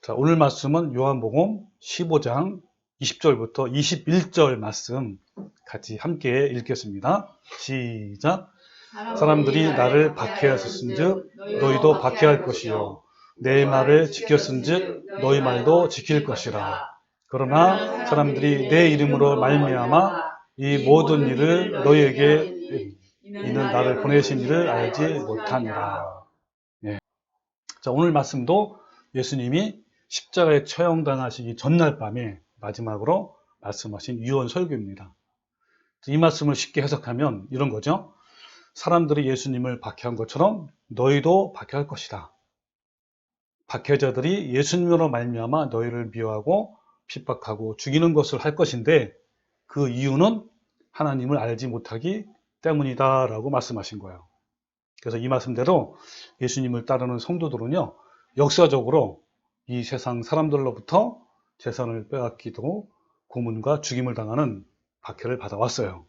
자, 오늘 말씀은 요한복음 15장 20절부터 21절 말씀 같이 함께 읽겠습니다. 시작. 사람들이 나를 박해하였은즉 너희도 박해할 것이요 내 말을 지켰은즉 너희 말도 지킬 것이라. 그러나 사람들이 내 이름으로 말미암아 이 모든 일을 너희에게 이는 나를 보내신 이를 알지 못하니라. 예. 자, 오늘 말씀도 예수님이 십자가에 처형당하시기 전날 밤에 마지막으로 말씀하신 유언 설교입니다. 이 말씀을 쉽게 해석하면 이런 거죠. 사람들이 예수님을 박해한 것처럼 너희도 박해할 것이다. 박해자들이 예수님으로 말미암아 너희를 미워하고 핍박하고 죽이는 것을 할 것인데 그 이유는 하나님을 알지 못하기 때문이다 라고 말씀하신 거예요. 그래서 이 말씀대로 예수님을 따르는 성도들은요, 역사적으로 이 세상 사람들로부터 재산을 빼앗기도 고문과 죽임을 당하는 박해를 받아왔어요.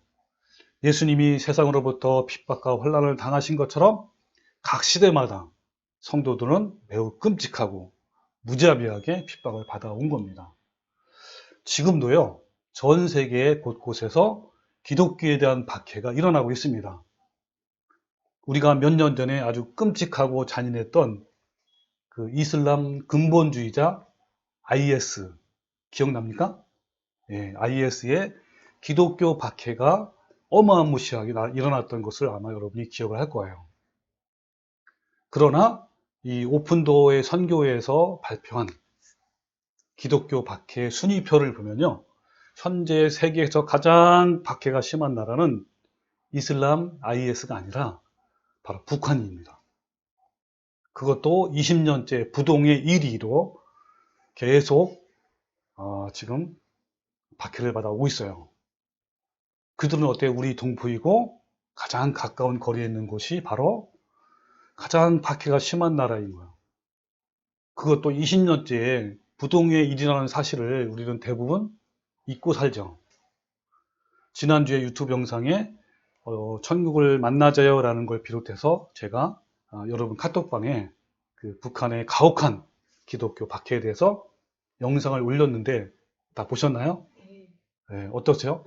예수님이 세상으로부터 핍박과 환난을 당하신 것처럼 각 시대마다 성도들은 매우 끔찍하고 무자비하게 핍박을 받아온 겁니다. 지금도요, 전 세계 곳곳에서 기독교에 대한 박해가 일어나고 있습니다. 우리가 몇 년 전에 아주 끔찍하고 잔인했던 그 이슬람 근본주의자 IS 기억납니까? 예, IS의 기독교 박해가 어마무시하게 일어났던 것을 아마 여러분이 기억을 할 거예요. 그러나 이 오픈도어의 선교회에서 발표한 기독교 박해 순위표를 보면요, 현재 세계에서 가장 박해가 심한 나라는 이슬람 IS가 아니라 바로 북한입니다. 그것도 20년째 부동의 1위로 계속 지금 박해를 받아오고 있어요. 그들은 어때요? 우리 동포이고 가장 가까운 거리에 있는 곳이 바로 가장 박해가 심한 나라인 거예요. 그것도 20년째 부동의 1위라는 사실을 우리는 대부분 잊고 살죠. 지난주에 유튜브 영상에 천국을 만나자요 라는 걸 비롯해서 제가 여러분 카톡방에 그 북한의 가혹한 기독교 박해에 대해서 영상을 올렸는데 다 보셨나요? 네, 어떠세요?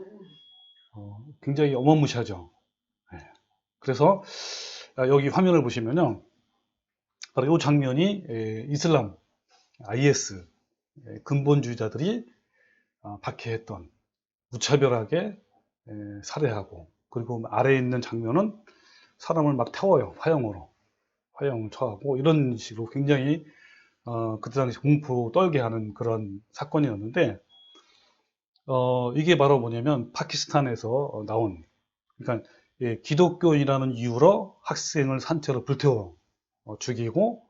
굉장히 어마무시하죠. 네. 그래서 여기 화면을 보시면요, 바로 이 장면이 이슬람 IS 근본주의자들이 박해했던, 무차별하게 살해하고, 그리고 아래에 있는 장면은 사람을 막 태워요. 화형을 처하고, 이런 식으로 굉장히 그때 당시 공포 떨게 하는 그런 사건이었는데, 이게 바로 뭐냐면 파키스탄에서 나온, 그러니까 기독교인이라는 이유로 학생을 산채로 불태워 죽이고,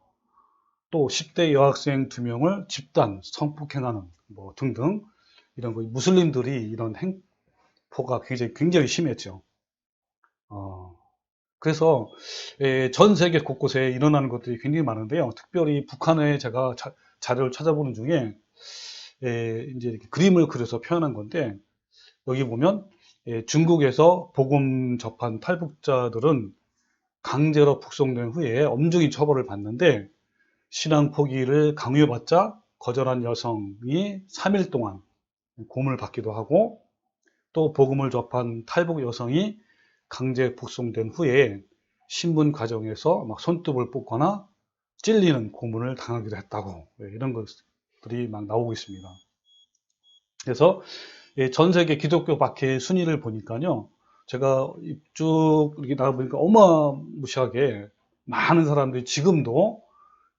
또 10대 여학생 2명을 집단 성폭행하는 뭐 등등, 이런 거, 무슬림들이 이런 행포가 굉장히 심했죠. 그래서 전 세계 곳곳에 일어나는 것들이 굉장히 많은데요. 특별히 북한에 제가 자료를 찾아보는 중에 이제 이렇게 그림을 그려서 표현한 건데, 여기 보면 중국에서 복음 접한 탈북자들은 강제로 북송된 후에 엄중히 처벌을 받는데, 신앙 포기를 강요받자 거절한 여성이 3일 동안 고문을 받기도 하고, 또 복음을 접한 탈북 여성이 강제 북송된 후에 신분 과정에서 막 손톱을 뽑거나 찔리는 고문을 당하기도 했다고, 이런 것들이 막 나오고 있습니다. 그래서 전 세계 기독교 박해 순위를 보니까요, 제가 쭉 이렇게 나가보니까 어마무시하게 많은 사람들이 지금도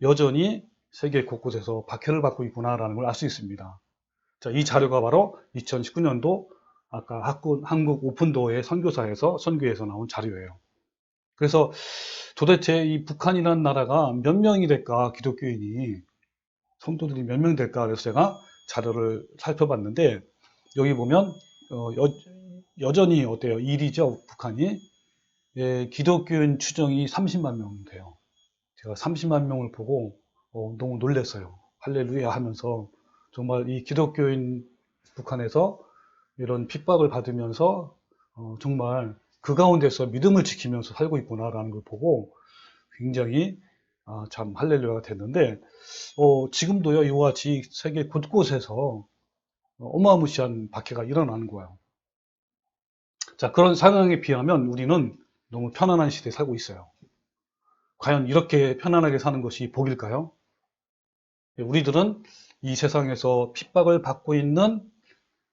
여전히 세계 곳곳에서 박해를 받고 있구나라는 걸 알 수 있습니다. 자, 이 자료가 바로 2019년도 아까 한국 오픈도어의 선교회에서 나온 자료예요. 그래서 도대체 이 북한이라는 나라가 몇 명이 될까, 기독교인이, 성도들이 몇 명 될까, 그래서 제가 자료를 살펴봤는데, 여기 보면 여전히 어때요? 1위죠, 북한이. 기독교인 추정이 30만 명 돼요. 제가 30만 명을 보고 너무 놀랐어요. 할렐루야 하면서, 정말 이 기독교인 북한에서 이런 핍박을 받으면서 정말 그 가운데서 믿음을 지키면서 살고 있구나라는 걸 보고 굉장히 참 할렐루야가 됐는데, 지금도요, 이와 같이 세계 곳곳에서 어마무시한 박해가 일어나는 거예요. 자, 그런 상황에 비하면 우리는 너무 편안한 시대에 살고 있어요. 과연 이렇게 편안하게 사는 것이 복일까요? 우리들은 이 세상에서 핍박을 받고 있는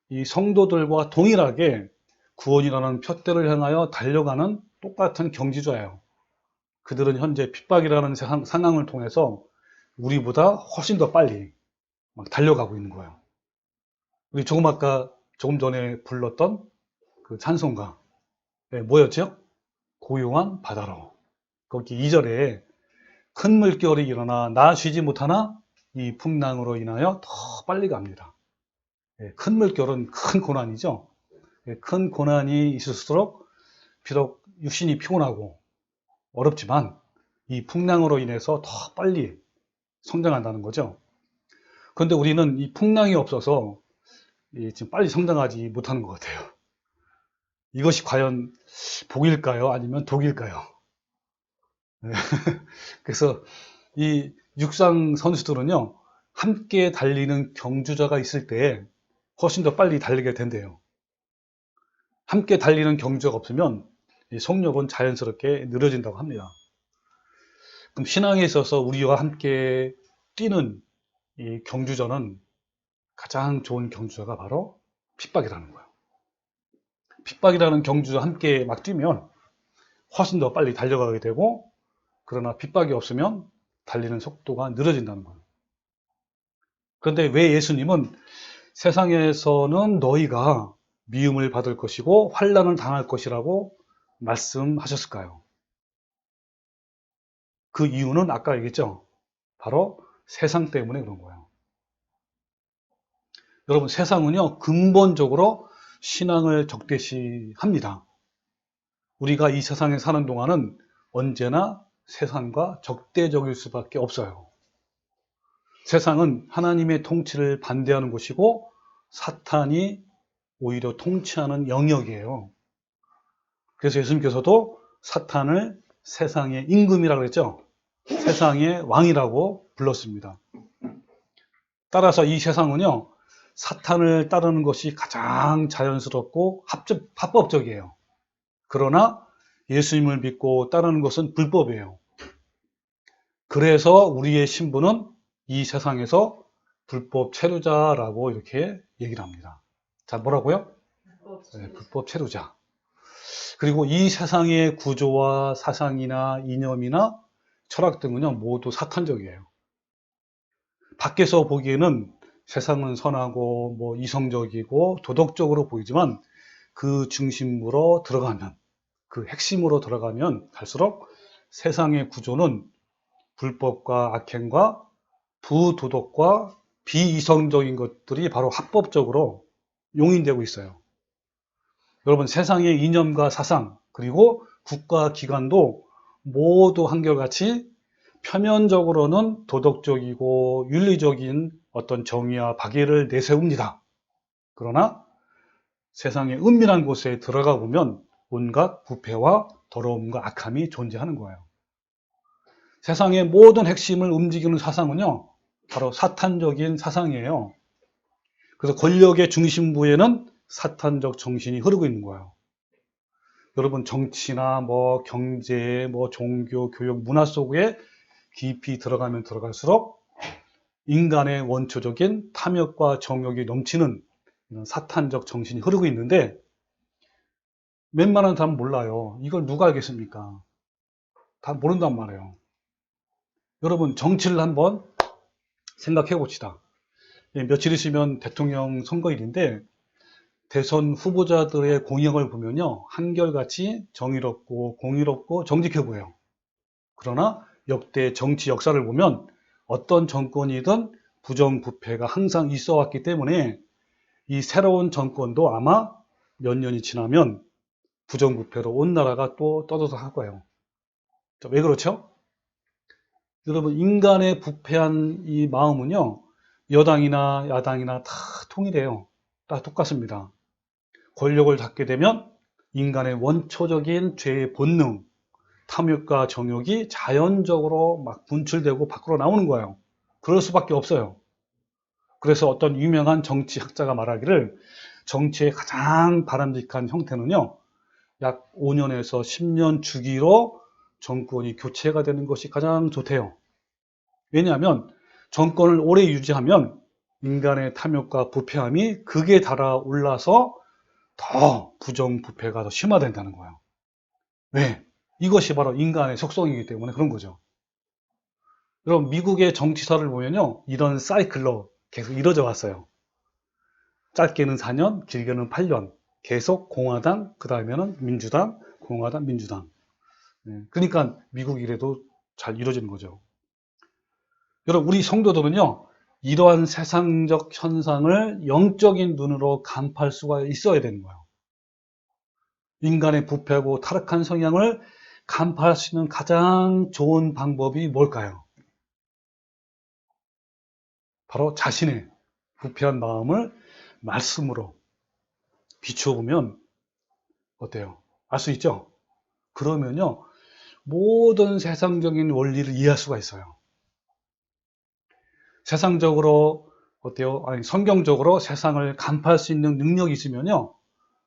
이 성도들과 동일하게 구원이라는 푯대를 향하여 달려가는 똑같은 경지자예요. 그들은 현재 핍박이라는 상황을 통해서 우리보다 훨씬 더 빨리 막 달려가고 있는 거예요. 우리 조금 전에 불렀던 그 찬송가, 뭐였죠? 고요한 바다로. 거기 2절에 큰 물결이 일어나 나 쉬지 못하나 이 풍랑으로 인하여 더 빨리 갑니다. 큰 물결은 큰 고난이죠. 큰 고난이 있을수록 비록 육신이 피곤하고 어렵지만 이 풍랑으로 인해서 더 빨리 성장한다는 거죠. 그런데 우리는 이 풍랑이 없어서 지금 빨리 성장하지 못하는 것 같아요. 이것이 과연 복일까요? 아니면 독일까요? 그래서 이 육상 선수들은요, 함께 달리는 경주자가 있을 때 훨씬 더 빨리 달리게 된대요. 함께 달리는 경주자가 없으면 이 속력은 자연스럽게 느려진다고 합니다. 그럼 신앙에 있어서 우리와 함께 뛰는 이 경주자는 가장 좋은 경주자가 바로 핍박이라는 거예요. 핍박이라는 경주와 함께 막 뛰면 훨씬 더 빨리 달려가게 되고, 그러나 핍박이 없으면 달리는 속도가 느려진다는 거예요. 그런데 왜 예수님은 세상에서는 너희가 미움을 받을 것이고 환난을 당할 것이라고 말씀하셨을까요? 그 이유는 아까 얘기했죠. 바로 세상 때문에 그런 거예요. 여러분, 세상은요, 근본적으로 신앙을 적대시합니다. 우리가 이 세상에 사는 동안은 언제나 세상과 적대적일 수밖에 없어요. 세상은 하나님의 통치를 반대하는 곳이고 사탄이 오히려 통치하는 영역이에요. 그래서 예수님께서도 사탄을 세상의 임금이라고 했죠. 세상의 왕이라고 불렀습니다. 따라서 이 세상은요, 사탄을 따르는 것이 가장 자연스럽고 합법적이에요. 그러나 예수님을 믿고 따르는 것은 불법이에요. 그래서 우리의 신분은 이 세상에서 불법 체류자라고 이렇게 얘기를 합니다. 자, 뭐라고요? 불법 체류자. 그리고 이 세상의 구조와 사상이나 이념이나 철학 등은요, 모두 사탄적이에요. 밖에서 보기에는 세상은 선하고 뭐 이성적이고 도덕적으로 보이지만 그 중심으로 들어가면, 그 핵심으로 들어가면 갈수록 세상의 구조는 불법과 악행과 부도덕과 비이성적인 것들이 바로 합법적으로 용인되고 있어요. 여러분, 세상의 이념과 사상 그리고 국가 기관도 모두 한결같이 표면적으로는 도덕적이고 윤리적인 어떤 정의와 박애를 내세웁니다. 그러나 세상의 은밀한 곳에 들어가 보면 온갖 부패와 더러움과 악함이 존재하는 거예요. 세상의 모든 핵심을 움직이는 사상은요, 바로 사탄적인 사상이에요. 그래서 권력의 중심부에는 사탄적 정신이 흐르고 있는 거예요. 여러분, 정치나 뭐 경제, 뭐 종교, 교육, 문화 속에 깊이 들어가면 들어갈수록 인간의 원초적인 탐욕과 정욕이 넘치는 이런 사탄적 정신이 흐르고 있는데, 웬만한 사람은 몰라요. 이걸 누가 알겠습니까? 다 모른단 말이에요. 여러분, 정치를 한번 생각해 봅시다. 며칠 있으면 대통령 선거일인데 대선 후보자들의 공약을 보면요, 한결같이 정의롭고 공의롭고 정직해 보여요. 그러나 역대 정치 역사를 보면 어떤 정권이든 부정부패가 항상 있어 왔기 때문에 이 새로운 정권도 아마 몇 년이 지나면 부정부패로 온 나라가 또 떠들썩할 거예요. 왜 그렇죠? 여러분, 인간의 부패한 이 마음은요, 여당이나 야당이나 다 통일해요. 다 똑같습니다. 권력을 잡게 되면 인간의 원초적인 죄의 본능, 탐욕과 정욕이 자연적으로 막 분출되고 밖으로 나오는 거예요. 그럴 수밖에 없어요. 그래서 어떤 유명한 정치학자가 말하기를 정치의 가장 바람직한 형태는요, 약 5년에서 10년 주기로 정권이 교체가 되는 것이 가장 좋대요. 왜냐하면 정권을 오래 유지하면 인간의 탐욕과 부패함이 극에 달아올라서 더 부정부패가 더 심화된다는 거예요. 왜? 이것이 바로 인간의 속성이기 때문에 그런 거죠. 여러분, 미국의 정치사를 보면요, 이런 사이클로 계속 이루어져 왔어요. 짧게는 4년, 길게는 8년. 계속 공화당, 그 다음에는 민주당, 공화당, 민주당. 그러니까 미국 이래도 잘 이루어지는 거죠. 여러분, 우리 성도들은요, 이러한 세상적 현상을 영적인 눈으로 간파할 수가 있어야 되는 거예요. 인간의 부패하고 타락한 성향을 간파할 수 있는 가장 좋은 방법이 뭘까요? 바로 자신의 부패한 마음을 말씀으로 비추어 보면 어때요? 알 수 있죠? 그러면요, 모든 세상적인 원리를 이해할 수가 있어요. 세상적으로 어때요? 아니, 성경적으로 세상을 간파할 수 있는 능력이 있으면요,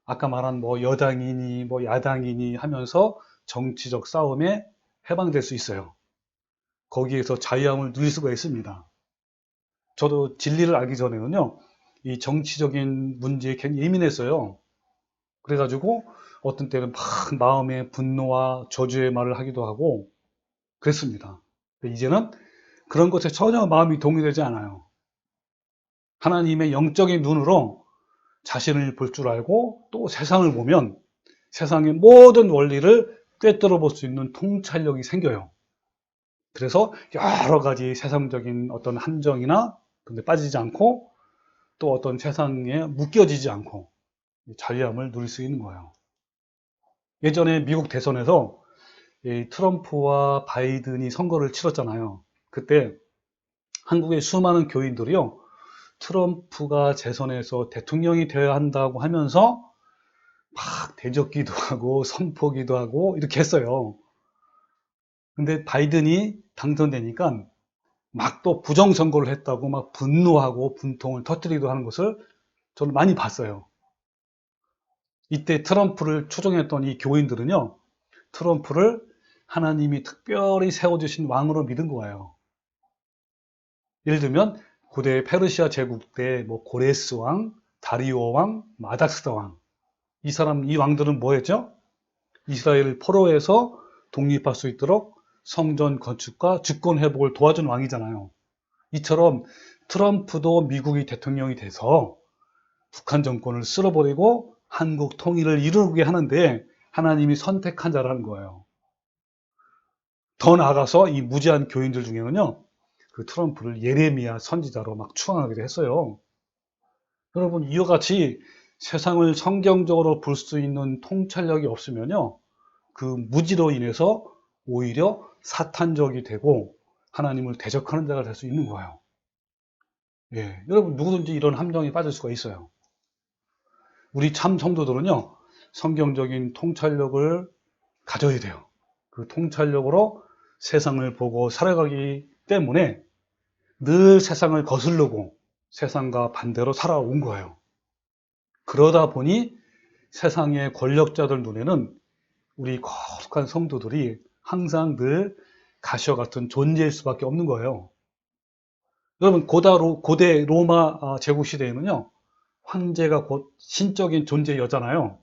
아까 말한 뭐 여당이니 뭐 야당이니 하면서 정치적 싸움에 해방될 수 있어요. 거기에서 자유함을 누릴 수가 있습니다. 저도 진리를 알기 전에는요, 이 정치적인 문제에 굉장히 예민했어요. 그래가지고 어떤 때는 막 마음의 분노와 저주의 말을 하기도 하고 그랬습니다. 이제는 그런 것에 전혀 마음이 동요되지 않아요. 하나님의 영적인 눈으로 자신을 볼 줄 알고 또 세상을 보면 세상의 모든 원리를 꿰뚫어 볼 수 있는 통찰력이 생겨요. 그래서 여러 가지 세상적인 어떤 함정이나 근데 빠지지 않고 또 어떤 세상에 묶여지지 않고 자유함을 누릴 수 있는 거예요. 예전에 미국 대선에서 트럼프와 바이든이 선거를 치렀잖아요. 그때 한국의 수많은 교인들이요, 트럼프가 재선해서 대통령이 되어야 한다고 하면서 막 대적기도 하고 선포기도 하고 이렇게 했어요. 근데 바이든이 당선되니까 막 또 부정선거를 했다고 막 분노하고 분통을 터뜨리기도 하는 것을 저는 많이 봤어요. 이때 트럼프를 추종했던 이 교인들은요, 트럼프를 하나님이 특별히 세워주신 왕으로 믿은 거예요. 예를 들면 고대 페르시아 제국 때 뭐 고레스 왕, 다리오 왕, 마닥스다 왕, 이 왕들은 뭐 했죠? 이스라엘을 포로에서 독립할 수 있도록 성전 건축과 주권 회복을 도와준 왕이잖아요. 이처럼 트럼프도 미국이 대통령이 돼서 북한 정권을 쓸어버리고 한국 통일을 이루게 하는데 하나님이 선택한 자라는 거예요. 더 나아가서 이 무지한 교인들 중에는요, 그 트럼프를 예레미야 선지자로 막 추앙하기도 했어요. 여러분, 이와 같이 세상을 성경적으로 볼 수 있는 통찰력이 없으면요, 그 무지로 인해서 오히려 사탄적이 되고 하나님을 대적하는 자가 될 수 있는 거예요. 예, 여러분 누구든지 이런 함정에 빠질 수가 있어요. 우리 참 성도들은요, 성경적인 통찰력을 가져야 돼요. 그 통찰력으로 세상을 보고 살아가기 때문에 늘 세상을 거스르고 세상과 반대로 살아온 거예요. 그러다 보니 세상의 권력자들 눈에는 우리 거룩한 성도들이 항상 늘 가시와 같은 존재일 수밖에 없는 거예요. 여러분, 고대 로마 제국 시대에는요, 황제가 곧 신적인 존재였잖아요.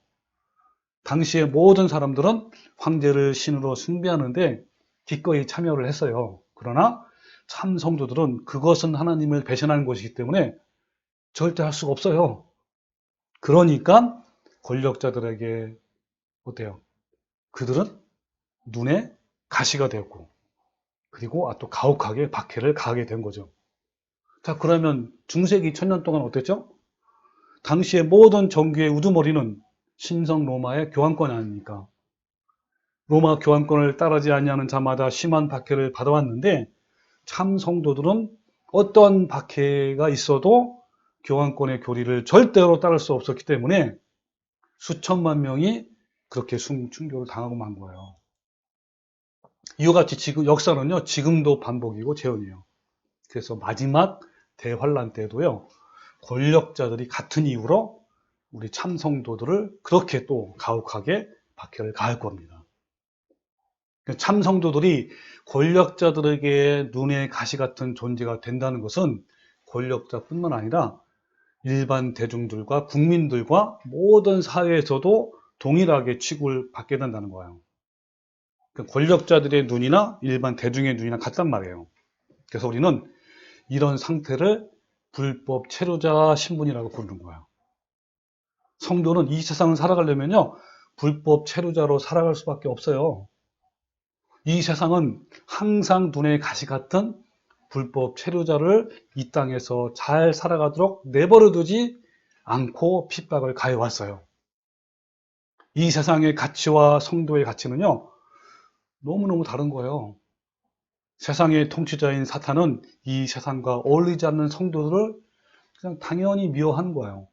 당시에 모든 사람들은 황제를 신으로 숭배하는데 기꺼이 참여를 했어요. 그러나 참 성도들은 그것은 하나님을 배신하는 것이기 때문에 절대 할 수가 없어요. 그러니까 권력자들에게 어때요? 그들은 눈에 가시가 되었고, 그리고 또 가혹하게 박해를 가하게 된 거죠. 자, 그러면 중세기 1000년 동안 어땠죠? 당시의 모든 정교의 우두머리는 신성 로마의 교환권 아닙니까? 로마 교환권을 따르지 아니하는 자마다 심한 박해를 받아왔는데 참 성도들은 어떤 박해가 있어도 교환권의 교리를 절대로 따를 수 없었기 때문에 수천만 명이 그렇게 충격을 당하고 만 거예요. 이와 같이 지금 역사는요, 지금도 반복이고 재현이에요. 그래서 마지막 대환란 때도요, 권력자들이 같은 이유로 우리 참성도들을 그렇게 또 가혹하게 박해를 가할 겁니다. 참성도들이 권력자들에게 눈의 가시 같은 존재가 된다는 것은 권력자뿐만 아니라 일반 대중들과 국민들과 모든 사회에서도 동일하게 취급을 받게 된다는 거예요. 권력자들의 눈이나 일반 대중의 눈이나 같단 말이에요. 그래서 우리는 이런 상태를 불법 체류자 신분이라고 부르는 거예요. 성도는 이 세상을 살아가려면요, 불법 체류자로 살아갈 수밖에 없어요. 이 세상은 항상 눈에 가시 같은 불법 체류자를 이 땅에서 잘 살아가도록 내버려 두지 않고 핍박을 가해왔어요. 이 세상의 가치와 성도의 가치는요, 너무너무 다른 거예요. 세상의 통치자인 사탄은 이 세상과 어울리지 않는 성도들을 그냥 당연히 미워하는 거예요.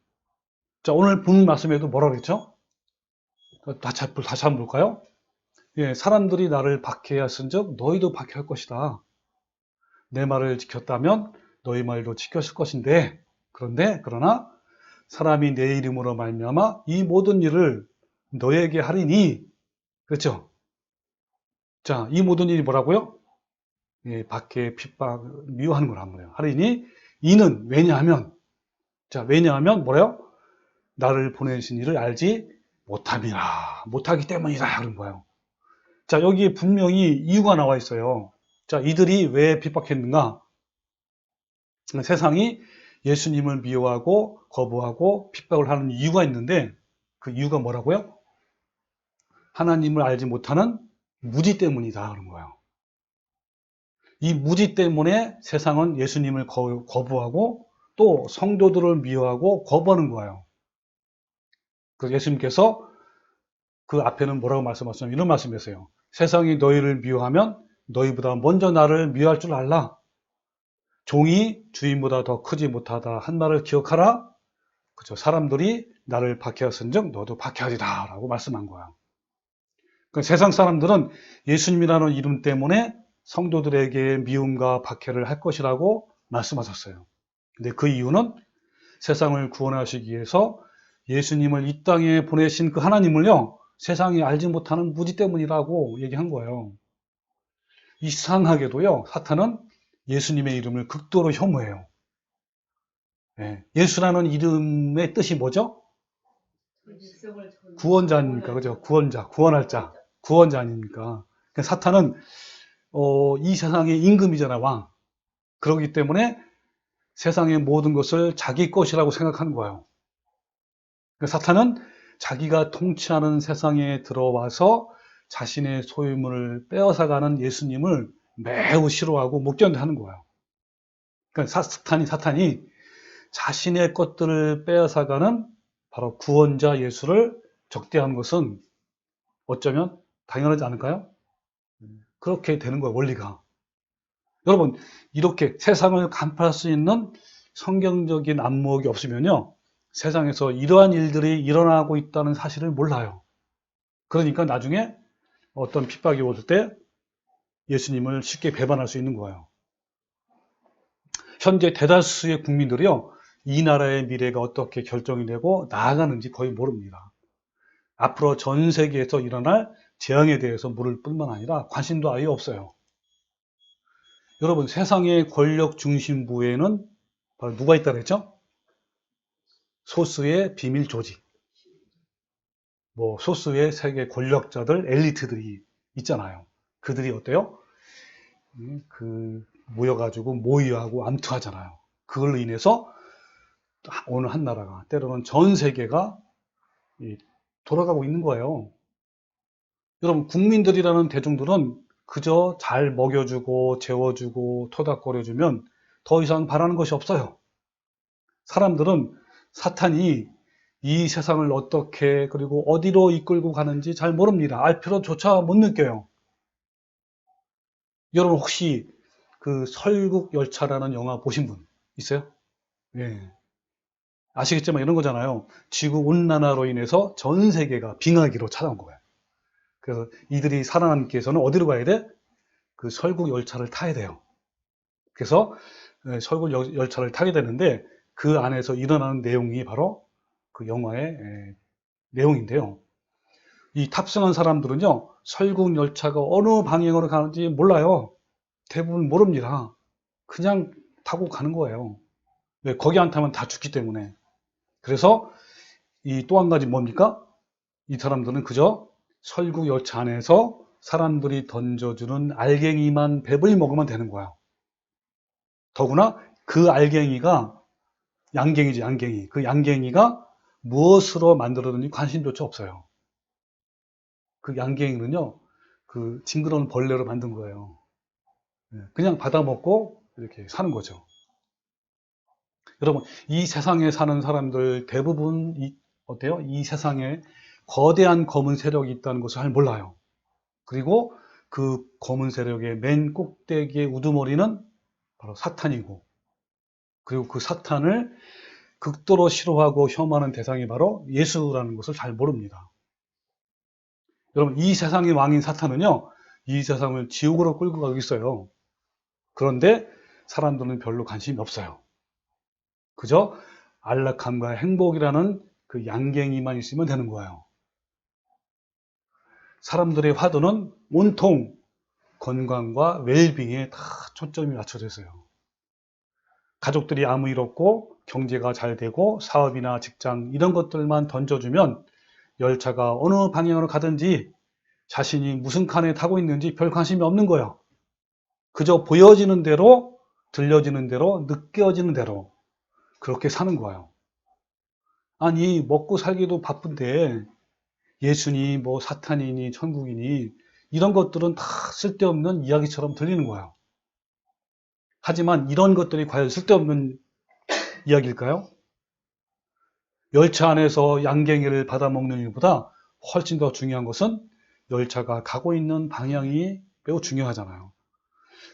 자, 오늘 본 말씀에도 뭐라 그랬죠? 다시 한번 볼까요? 예, 사람들이 나를 박해하였은즉 너희도 박해할 것이다. 내 말을 지켰다면 너희 말도 지켰을 것인데, 그러나 사람이 내 이름으로 말미암아 이 모든 일을 너에게 하리니, 그렇죠? 자, 이 모든 일이 뭐라고요? 예, 박해, 핍박, 미워하는 걸 한 거예요. 하리니 이는 왜냐하면 뭐래요? 나를 보내신 이를 알지 못하기 때문이다 그런 거예요. 자, 여기에 분명히 이유가 나와 있어요. 자, 이들이 왜 핍박했는가? 세상이 예수님을 미워하고 거부하고 핍박을 하는 이유가 있는데, 그 이유가 뭐라고요? 하나님을 알지 못하는 무지 때문이다 그런 거예요. 이 무지 때문에 세상은 예수님을 거부하고 또 성도들을 미워하고 거부하는 거예요. 그래서 예수님께서 그 앞에는 뭐라고 말씀하셨냐면 이런 말씀이세요. 세상이 너희를 미워하면 너희보다 먼저 나를 미워할 줄 알라. 종이 주인보다 더 크지 못하다 한 말을 기억하라. 그죠? 사람들이 나를 박해하였은즉 너도 박해하리라 라고 말씀한 거예요. 그러니까 세상 사람들은 예수님이라는 이름 때문에 성도들에게 미움과 박해를 할 것이라고 말씀하셨어요. 근데 그 이유는 세상을 구원하시기 위해서 예수님을 이 땅에 보내신 그 하나님을요, 세상이 알지 못하는 무지 때문이라고 얘기한 거예요. 이상하게도요, 사탄은 예수님의 이름을 극도로 혐오해요. 예수라는 이름의 뜻이 뭐죠? 구원자 아닙니까? 그죠? 구원할 자. 구원자 아닙니까? 사탄은 이 세상의 임금이잖아, 왕. 그렇기 때문에 세상의 모든 것을 자기 것이라고 생각하는 거예요. 사탄은 자기가 통치하는 세상에 들어와서 자신의 소유물을 빼앗아가는 예수님을 매우 싫어하고 못 견뎌하는 거예요. 그러니까 사탄이 자신의 것들을 빼앗아가는 바로 구원자 예수를 적대하는 것은 어쩌면 당연하지 않을까요? 그렇게 되는 거예요, 원리가. 여러분, 이렇게 세상을 간파할 수 있는 성경적인 안목이 없으면요, 세상에서 이러한 일들이 일어나고 있다는 사실을 몰라요. 그러니까 나중에 어떤 핍박이 올 때 예수님을 쉽게 배반할 수 있는 거예요. 현재 대다수의 국민들이요, 이 나라의 미래가 어떻게 결정이 되고 나아가는지 거의 모릅니다. 앞으로 전 세계에서 일어날 재앙에 대해서 모를 뿐만 아니라 관심도 아예 없어요. 여러분, 세상의 권력 중심부에는 바로 누가 있다 그랬죠? 소수의 비밀 조직, 소수의 세계 권력자들, 엘리트들이 있잖아요. 그들이 어때요? 모여가지고 모의하고 암투하잖아요. 그걸로 인해서 어느 한 나라가, 때로는 전 세계가 돌아가고 있는 거예요. 여러분, 국민들이라는 대중들은 그저 잘 먹여주고 재워주고 토닥거려주면 더 이상 바라는 것이 없어요. 사람들은 사탄이 이 세상을 어떻게 그리고 어디로 이끌고 가는지 잘 모릅니다. 알 필요조차 못 느껴요. 여러분, 혹시 그 설국열차라는 영화 보신 분 있어요? 예. 아시겠지만 이런 거잖아요. 지구온난화로 인해서 전 세계가 빙하기로 찾아온 거예요. 그래서 이들이 살아남기 위해서는 어디로 가야 돼? 그 설국 열차를 타야 돼요. 그래서 설국 열차를 타게 되는데 그 안에서 일어나는 내용이 바로 그 영화의 내용인데요. 이 탑승한 사람들은요, 설국 열차가 어느 방향으로 가는지 몰라요. 대부분 모릅니다. 그냥 타고 가는 거예요. 왜? 거기 안 타면 다 죽기 때문에. 그래서 이 또 한 가지 뭡니까? 이 사람들은 그저 설국 열차 안에서 사람들이 던져주는 알갱이만 배불리 먹으면 되는 거야. 더구나 그 알갱이가 양갱이지, 양갱이. 그 양갱이가 무엇으로 만들어졌는지 관심조차 없어요. 그 양갱이는요, 그 징그러운 벌레로 만든 거예요. 그냥 받아먹고 이렇게 사는 거죠. 여러분, 이 세상에 사는 사람들 대부분 어때요? 이 세상에 거대한 검은 세력이 있다는 것을 잘 몰라요. 그리고 그 검은 세력의 맨 꼭대기의 우두머리는 바로 사탄이고, 그리고 그 사탄을 극도로 싫어하고 혐오하는 대상이 바로 예수라는 것을 잘 모릅니다. 여러분, 이 세상의 왕인 사탄은요, 이 세상을 지옥으로 끌고 가고 있어요. 그런데 사람들은 별로 관심이 없어요. 그저 안락함과 행복이라는 그 양갱이만 있으면 되는 거예요. 사람들의 화두는 온통 건강과 웰빙에 다 초점이 맞춰져 있어요. 가족들이 아무 일 없고 경제가 잘 되고 사업이나 직장 이런 것들만 던져주면 열차가 어느 방향으로 가든지 자신이 무슨 칸에 타고 있는지 별 관심이 없는 거예요. 그저 보여지는 대로, 들려지는 대로, 느껴지는 대로 그렇게 사는 거예요. 아니, 먹고 살기도 바쁜데 예수니 뭐 사탄이니 천국이니 이런 것들은 다 쓸데없는 이야기처럼 들리는 거예요. 하지만 이런 것들이 과연 쓸데없는 이야기일까요? 열차 안에서 양갱이를 받아먹는 일보다 훨씬 더 중요한 것은 열차가 가고 있는 방향이 매우 중요하잖아요.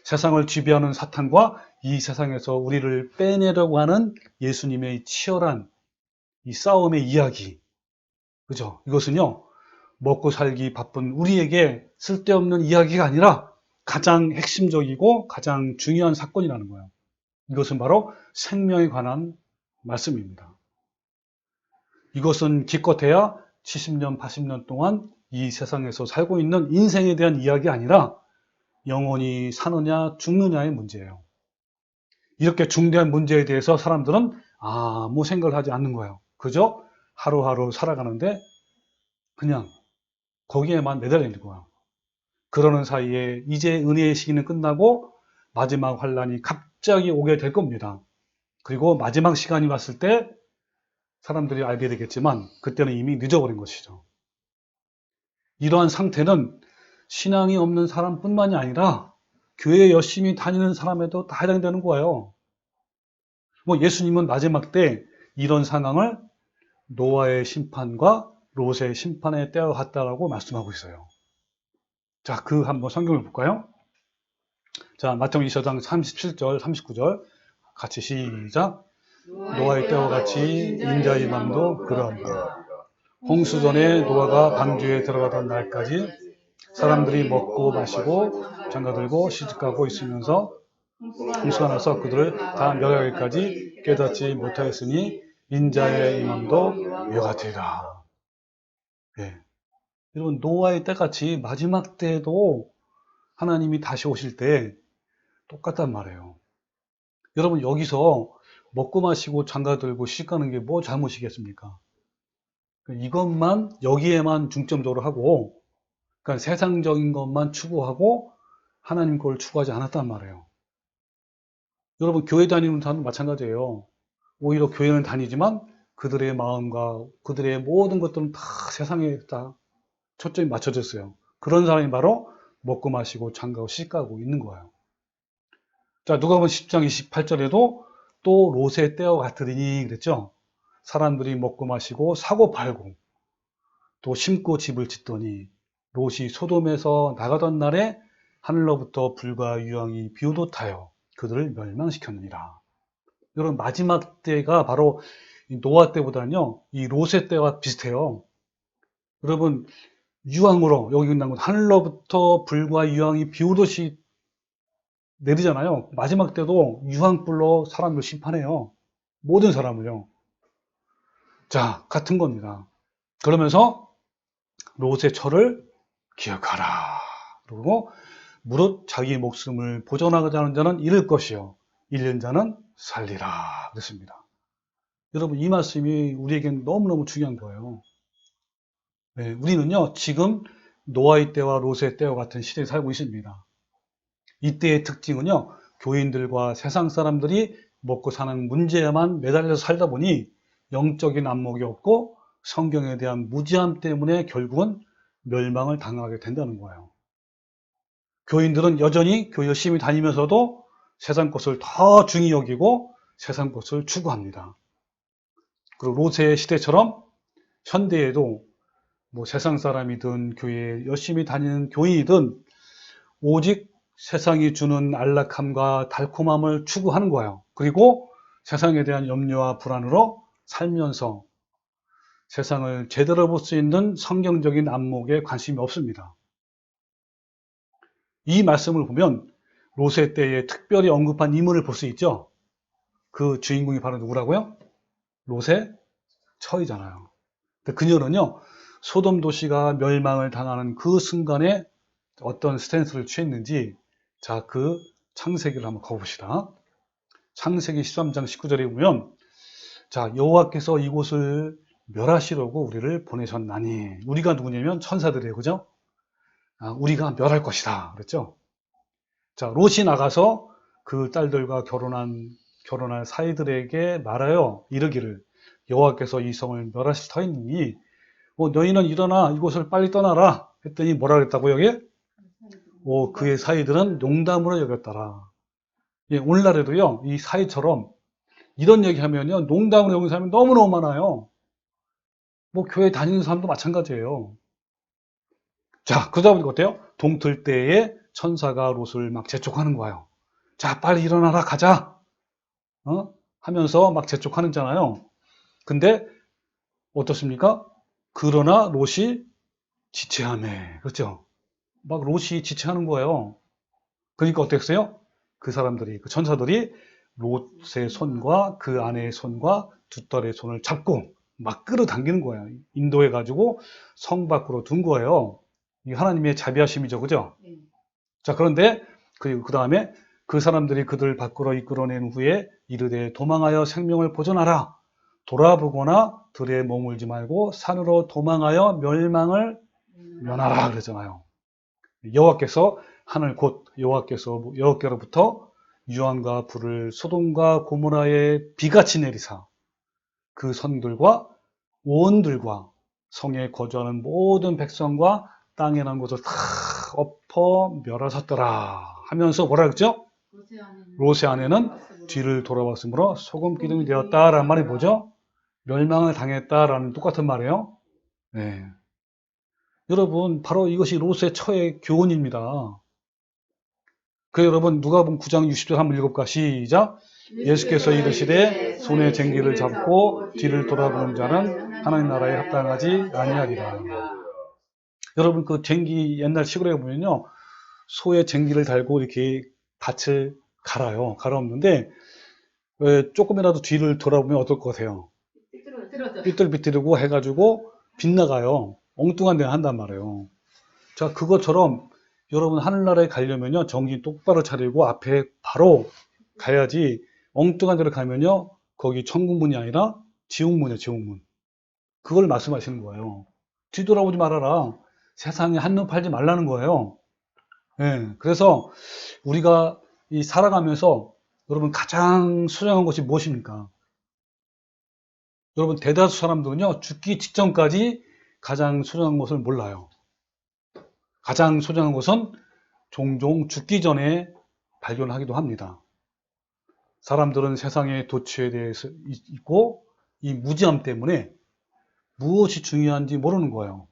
세상을 지배하는 사탄과 이 세상에서 우리를 빼내려고 하는 예수님의 치열한 이 싸움의 이야기. 그죠? 이것은요, 먹고 살기 바쁜 우리에게 쓸데없는 이야기가 아니라 가장 핵심적이고 가장 중요한 사건이라는 거예요. 이것은 바로 생명에 관한 말씀입니다. 이것은 기껏해야 70년, 80년 동안 이 세상에서 살고 있는 인생에 대한 이야기 아니라 영원히 사느냐 죽느냐의 문제예요. 이렇게 중대한 문제에 대해서 사람들은 아무 생각을 하지 않는 거예요. 그저 하루하루 살아가는데 그냥 거기에만 매달려 있는 거예요. 그러는 사이에 이제 은혜의 시기는 끝나고 마지막 환란이 갑자기 오게 될 겁니다. 그리고 마지막 시간이 왔을 때 사람들이 알게 되겠지만 그때는 이미 늦어버린 것이죠. 이러한 상태는 신앙이 없는 사람뿐만이 아니라 교회 열심히 다니는 사람에도 다 해당되는 거예요. 뭐 예수님은 마지막 때 이런 상황을 노아의 심판과 롯의 심판의 때와 같다라고 말씀하고 있어요. 자, 그 한번 성경을 볼까요? 자, 마태복음 20장 37절, 39절 같이 시작. 노아의 때와 같이 인자의 맘도 그러하리라. 홍수전에 노아가 방주에 들어가던 날까지 사람들이 먹고 마시고 장가들고 시집가고 있으면서 홍수가 나서 그들을 다 멸하기까지 깨닫지 못하였으니 인자의 임함도 이와 같으리라. 예. 여러분, 노아의 때같이 마지막 때에도 하나님이 다시 오실 때 똑같단 말이에요. 여러분, 여기서 먹고 마시고 장가들고 시집가는 게 뭐 잘못이겠습니까? 이것만 여기에만 중점적으로 하고, 그러니까 세상적인 것만 추구하고 하나님 걸 추구하지 않았단 말이에요. 여러분, 교회 다니는 사람도 마찬가지예요. 오히려 교회는 다니지만 그들의 마음과 그들의 모든 것들은 다 세상에 다 초점이 맞춰졌어요. 그런 사람이 바로 먹고 마시고 장가고 시집가고 있는 거예요. 자, 누가복음 10장 28절에도 또 롯의 때와 같으리니 그랬죠. 사람들이 먹고 마시고 사고 팔고 또 심고 집을 짓더니 롯이 소돔에서 나가던 날에 하늘로부터 불과 유황이 비오듯하여 그들을 멸망시켰느니라. 여러분, 마지막 때가 바로 노아 때보다는요, 이 롯의 때와 비슷해요. 여러분, 유황으로, 여기 나온 하늘로부터 불과 유황이 비오듯이 내리잖아요. 마지막 때도 유황불로 사람을 심판해요. 모든 사람을요. 자, 같은 겁니다. 그러면서 롯의 철을 기억하라. 그리고 무릇 자기 목숨을 보존하고자 자는 잃을 것이요 잃는 자는 살리라. 그랬습니다. 여러분, 이 말씀이 우리에겐 너무너무 중요한 거예요. 네, 우리는요, 지금 노아의 때와 롯의 때와 같은 시대에 살고 있습니다. 이때의 특징은요, 교인들과 세상 사람들이 먹고 사는 문제에만 매달려서 살다 보니 영적인 안목이 없고 성경에 대한 무지함 때문에 결국은 멸망을 당하게 된다는 거예요. 교인들은 여전히 교회 열심히 다니면서도 세상 것을 더 중히 여기고 세상 것을 추구합니다. 그리고 롯의 시대처럼 현대에도 뭐 세상 사람이든 교회에 열심히 다니는 교인이든 오직 세상이 주는 안락함과 달콤함을 추구하는 거예요. 그리고 세상에 대한 염려와 불안으로 살면서 세상을 제대로 볼 수 있는 성경적인 안목에 관심이 없습니다. 이 말씀을 보면 롯의 때에 특별히 언급한 인물을 볼 수 있죠. 그 주인공이 바로 누구라고요? 롯의 처이잖아요. 그녀는요, 소돔 도시가 멸망을 당하는 그 순간에 어떤 스탠스를 취했는지, 자, 그 창세기를 한번 가봅시다. 창세기 13장 19절에 보면, 자, 여호와께서 이곳을 멸하시려고 우리를 보내셨나니, 우리가 누구냐면 천사들이에요, 그죠? 우리가 멸할 것이다, 그랬죠? 자, 롯이 나가서 그 딸들과 결혼할 사이들에게 말하여 이르기를, 여호와께서 이 성을 멸하실 터이니 너희는 일어나 이곳을 빨리 떠나라 했더니 뭐라 그랬다고 여기? 그의 사이들은 농담으로 여겼더라. 예, 오늘날에도요, 이 사이처럼 이런 얘기하면요, 농담으로 여기는 사람이 너무너무 많아요. 뭐 교회 다니는 사람도 마찬가지예요. 자, 그러다 보니까 어때요? 동틀 때에 천사가 롯을 막 재촉하는 거예요. 자, 빨리 일어나라, 가자. 하면서 막 재촉하는잖아요. 근데 어떻습니까? 그러나 롯이 지체하네. 그렇죠? 막 롯이 지체하는 거예요. 그러니까 어땠어요? 그 사람들이, 그 천사들이 롯의 손과 그 아내의 손과 두 딸의 손을 잡고 막 끌어당기는 거예요. 인도해가지고 성 밖으로 둔 거예요. 이 하나님의 자비하심이죠. 그죠? 자, 그런데 그 다음에 그 사람들이 그들 밖으로 이끌어낸 후에 이르되 도망하여 생명을 보존하라. 돌아보거나 들에 머물지 말고 산으로 도망하여 멸망을 면하라 그러잖아요. 여호와께서 하늘 곧 여호와께로부터 유황과 불을 소돔과 고모라에 비같이 내리사 그 성들과 온들과 성에 거주하는 모든 백성과 땅에 난 것을 다 엎어 멸하셨더라 하면서 뭐라 그랬죠? 롯의 아내는 뒤를 돌아봤으므로 소금 기둥이 되었다라는 말이 뭐죠? 멸망을 당했다라는 똑같은 말이에요. 네. 여러분, 바로 이것이 롯의 처의 교훈입니다. 그 여러분, 누가복음 9장 60절 한번 읽어볼까? 시작. 예수께서 이르시되 손에 쟁기를 잡고 뒤를 돌아보는 자는 하나님 나라에 합당하지 아니하리라. 여러분, 그 쟁기 옛날 시골에 보면요, 소의 쟁기를 달고 이렇게 밭을 갈아엎는데 조금이라도 뒤를 돌아보면 어떨 것 같아요? 삐뚤삐뚤고 해가지고 빗나가요. 엉뚱한 데는 한단 말이에요. 자, 그것처럼 여러분 하늘나라에 가려면요, 정신 똑바로 차리고 앞에 바로 가야지. 엉뚱한 데로 가면요, 거기 천국문이 아니라 지옥문이에요. 지옥문. 그걸 말씀하시는 거예요. 뒤돌아보지 말아라. 세상에 한눈 팔지 말라는 거예요. 예, 그래서 우리가 살아가면서 여러분 가장 소중한 것이 무엇입니까? 여러분, 대다수 사람들은요, 죽기 직전까지 가장 소중한 것을 몰라요. 가장 소중한 것은 종종 죽기 전에 발견하기도 합니다. 사람들은 세상의 도취에 대해서 있고 이 무지함 때문에 무엇이 중요한지 모르는 거예요.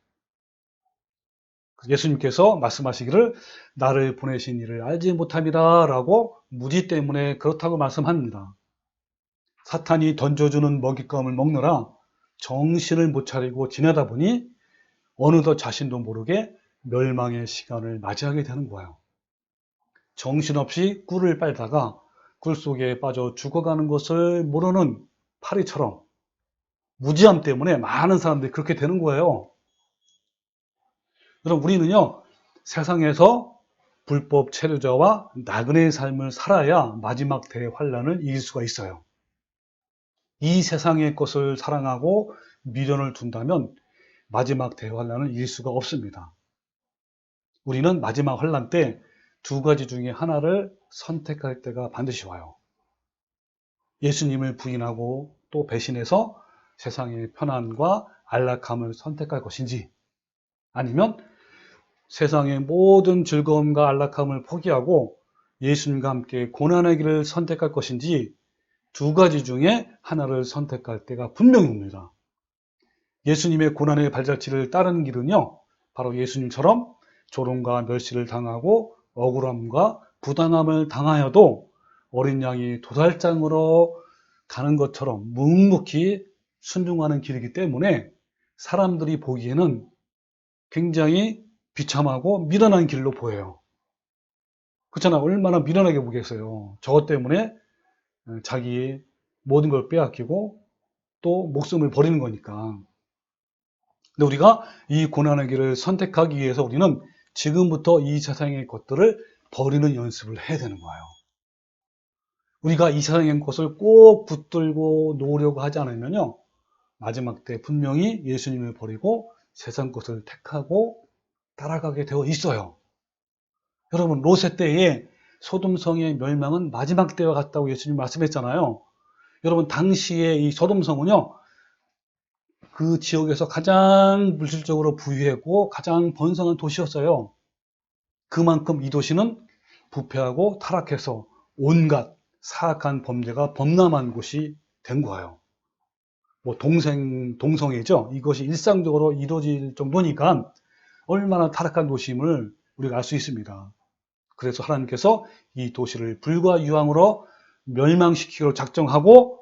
예수님께서 말씀하시기를 나를 보내신 이를 알지 못함이다 라고 무지 때문에 그렇다고 말씀합니다. 사탄이 던져주는 먹잇감을 먹느라 정신을 못 차리고 지내다 보니 어느덧 자신도 모르게 멸망의 시간을 맞이하게 되는 거예요. 정신없이 꿀을 빨다가 꿀 속에 빠져 죽어가는 것을 모르는 파리처럼 무지함 때문에 많은 사람들이 그렇게 되는 거예요. 그럼 우리는요, 세상에서 불법 체류자와 나그네의 삶을 살아야 마지막 대환란을 이길 수가 있어요. 이 세상의 것을 사랑하고 미련을 둔다면 마지막 대환란을 이길 수가 없습니다. 우리는 마지막 환란 때 두 가지 중에 하나를 선택할 때가 반드시 와요. 예수님을 부인하고 또 배신해서 세상의 편안과 안락함을 선택할 것인지, 아니면 세상의 모든 즐거움과 안락함을 포기하고 예수님과 함께 고난의 길을 선택할 것인지, 두 가지 중에 하나를 선택할 때가 분명히 옵니다. 예수님의 고난의 발자취를 따르는 길은요, 바로 예수님처럼 조롱과 멸시를 당하고 억울함과 부당함을 당하여도 어린 양이 도살장으로 가는 것처럼 묵묵히 순종하는 길이기 때문에 사람들이 보기에는 굉장히 비참하고 미련한 길로 보여요. 그렇잖아요. 얼마나 미련하게 보겠어요. 저것 때문에 자기의 모든 걸 빼앗기고 또 목숨을 버리는 거니까. 근데 우리가 이 고난의 길을 선택하기 위해서 우리는 지금부터 이 세상의 것들을 버리는 연습을 해야 되는 거예요. 우리가 이 세상의 것을 꼭 붙들고 놓으려고 하지 않으면요, 마지막 때 분명히 예수님을 버리고 세상 것을 택하고 따라가게 되어 있어요. 여러분, 롯의 때에 소돔성의 멸망은 마지막 때와 같다고 예수님 말씀했잖아요. 여러분, 당시에 이 소돔성은요, 그 지역에서 가장 물질적으로 부유했고 가장 번성한 도시였어요. 그만큼 이 도시는 부패하고 타락해서 온갖 사악한 범죄가 범람한 곳이 된 거예요. 뭐 동성애죠. 이것이 일상적으로 이루어질 정도니까 얼마나 타락한 도시임을 우리가 알 수 있습니다. 그래서 하나님께서 이 도시를 불과 유황으로 멸망시키기로 작정하고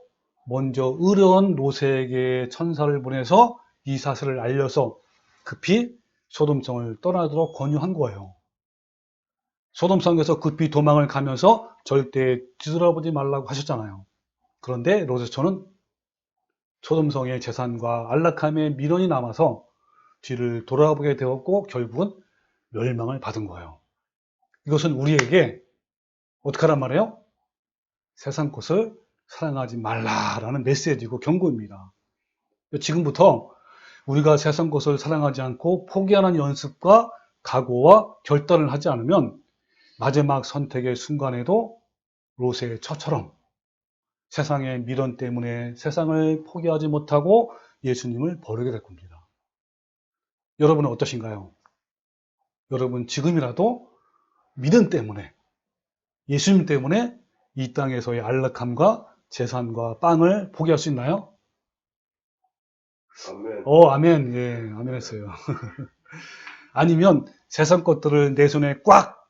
먼저 의로운 롯에게 천사를 보내서 이 사실을 알려서 급히 소돔성을 떠나도록 권유한 거예요. 소돔성에서 급히 도망을 가면서 절대 뒤돌아보지 말라고 하셨잖아요. 그런데 롯에서는 소돔성의 재산과 안락함의 미련이 남아서 뒤를 돌아보게 되었고 결국은 멸망을 받은 거예요. 이것은 우리에게 어떻게 하란 말이에요? 세상 것을 사랑하지 말라라는 메시지고 경고입니다. 지금부터 우리가 세상 것을 사랑하지 않고 포기하는 연습과 각오와 결단을 하지 않으면 마지막 선택의 순간에도 롯의 처처럼 세상의 미련 때문에 세상을 포기하지 못하고 예수님을 버리게 될 겁니다. 여러분은 어떠신가요? 여러분 지금이라도 믿음 때문에, 예수님 때문에 이 땅에서의 안락함과 재산과 빵을 포기할 수 있나요? 아멘. 아멘. 예, 아멘 했어요. 아니면 세상 것들을 내 손에 꽉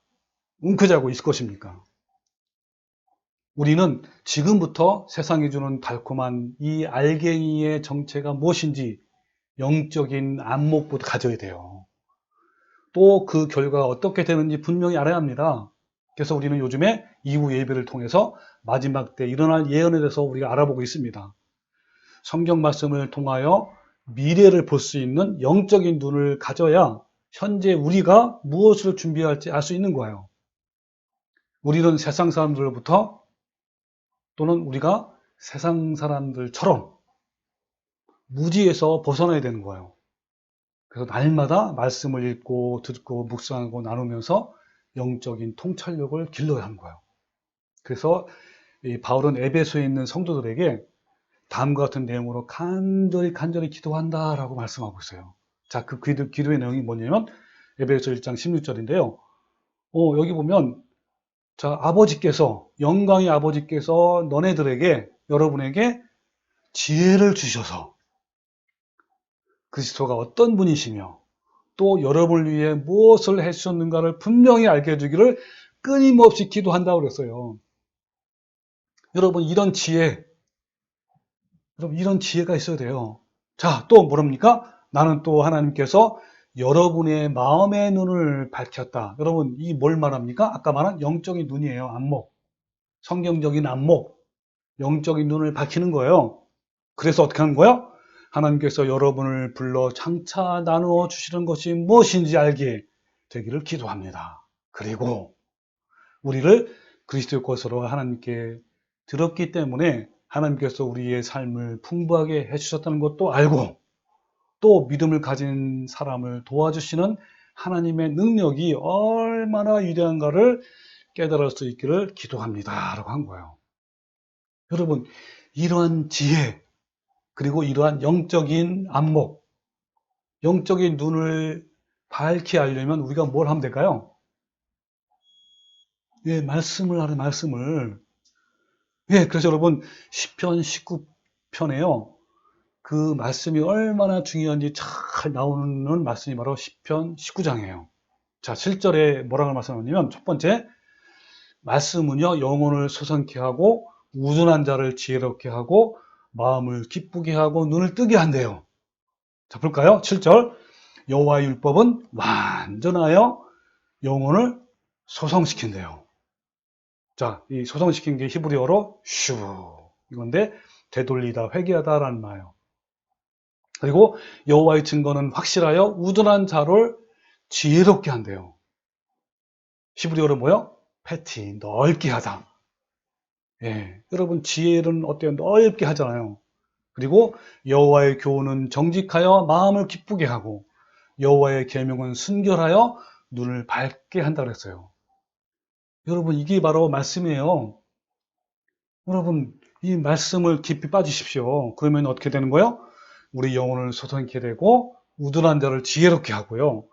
움켜쥐고 있을 것입니까? 우리는 지금부터 세상이 주는 달콤한 이 알갱이의 정체가 무엇인지 영적인 안목부터 가져야 돼요. 또 그 결과가 어떻게 되는지 분명히 알아야 합니다. 그래서 우리는 요즘에 이후 예배를 통해서 마지막 때 일어날 예언에 대해서 우리가 알아보고 있습니다. 성경 말씀을 통하여 미래를 볼 수 있는 영적인 눈을 가져야 현재 우리가 무엇을 준비할지 알 수 있는 거예요. 우리는 세상 사람들로부터 또는 우리가 세상 사람들처럼 무지에서 벗어나야 되는 거예요. 그래서 날마다 말씀을 읽고 듣고 묵상하고 나누면서 영적인 통찰력을 길러야 하는 거예요. 그래서 이 바울은 에베소에 있는 성도들에게 다음과 같은 내용으로 간절히 기도한다라고 말씀하고 있어요. 자, 그 기도의 내용이 뭐냐면 에베소 1장 16절인데요. 여기 보면 자, 영광의 아버지께서 너네들에게, 여러분에게 지혜를 주셔서 그리스도가 어떤 분이시며 또 여러분을 위해 무엇을 해주셨는가를 분명히 알게 해주기를 끊임없이 기도한다고 그랬어요. 여러분 이런 지혜가 있어야 돼요. 자, 또 뭐랍니까? 나는 또 하나님께서 여러분의 마음의 눈을 밝혔다. 여러분, 이 뭘 말합니까? 아까 말한 영적인 눈이에요. 안목. 성경적인 안목. 영적인 눈을 밝히는 거예요. 그래서 어떻게 하는 거예요? 하나님께서 여러분을 불러 장차 나누어 주시는 것이 무엇인지 알게 되기를 기도합니다. 그리고 우리를 그리스도의 것으로 하나님께 들었기 때문에 하나님께서 우리의 삶을 풍부하게 해주셨다는 것도 알고, 또 믿음을 가진 사람을 도와주시는 하나님의 능력이 얼마나 위대한가를 깨달을 수 있기를 기도합니다 라고 한 거예요. 여러분, 이러한 지혜, 그리고 이러한 영적인 안목, 영적인 눈을 밝게 하려면 우리가 뭘 하면 될까요? 예, 말씀을 하는 말씀을. 예, 그래서 여러분, 시편 19편에요. 그 말씀이 얼마나 중요한지 잘 나오는 말씀이 바로 시편 19장이에요. 자, 7절에 뭐라고 말씀하냐면, 첫 번째, 말씀은요, 영혼을 소성케 하고, 우둔한 자를 지혜롭게 하고, 마음을 기쁘게 하고, 눈을 뜨게 한대요. 자, 볼까요? 7절. 여호와의 율법은 완전하여 영혼을 소성시킨대요. 자, 이 소성시킨 게 히브리어로 슈, 이건데 되돌리다, 회개하다라는 말이에요. 그리고 여호와의 증거는 확실하여 우둔한 자를 지혜롭게 한대요. 히브리어로 뭐요? 패티, 넓게 하다. 예, 여러분 지혜는 어때요? 넓게 하잖아요. 그리고 여호와의 교훈은 정직하여 마음을 기쁘게 하고, 여호와의 계명은 순결하여 눈을 밝게 한다 그랬어요. 여러분, 이게 바로 말씀이에요. 여러분, 이 말씀을 깊이 빠지십시오. 그러면 어떻게 되는 거예요? 우리 영혼을 소성케 되고, 우둔한 자를 지혜롭게 하고요,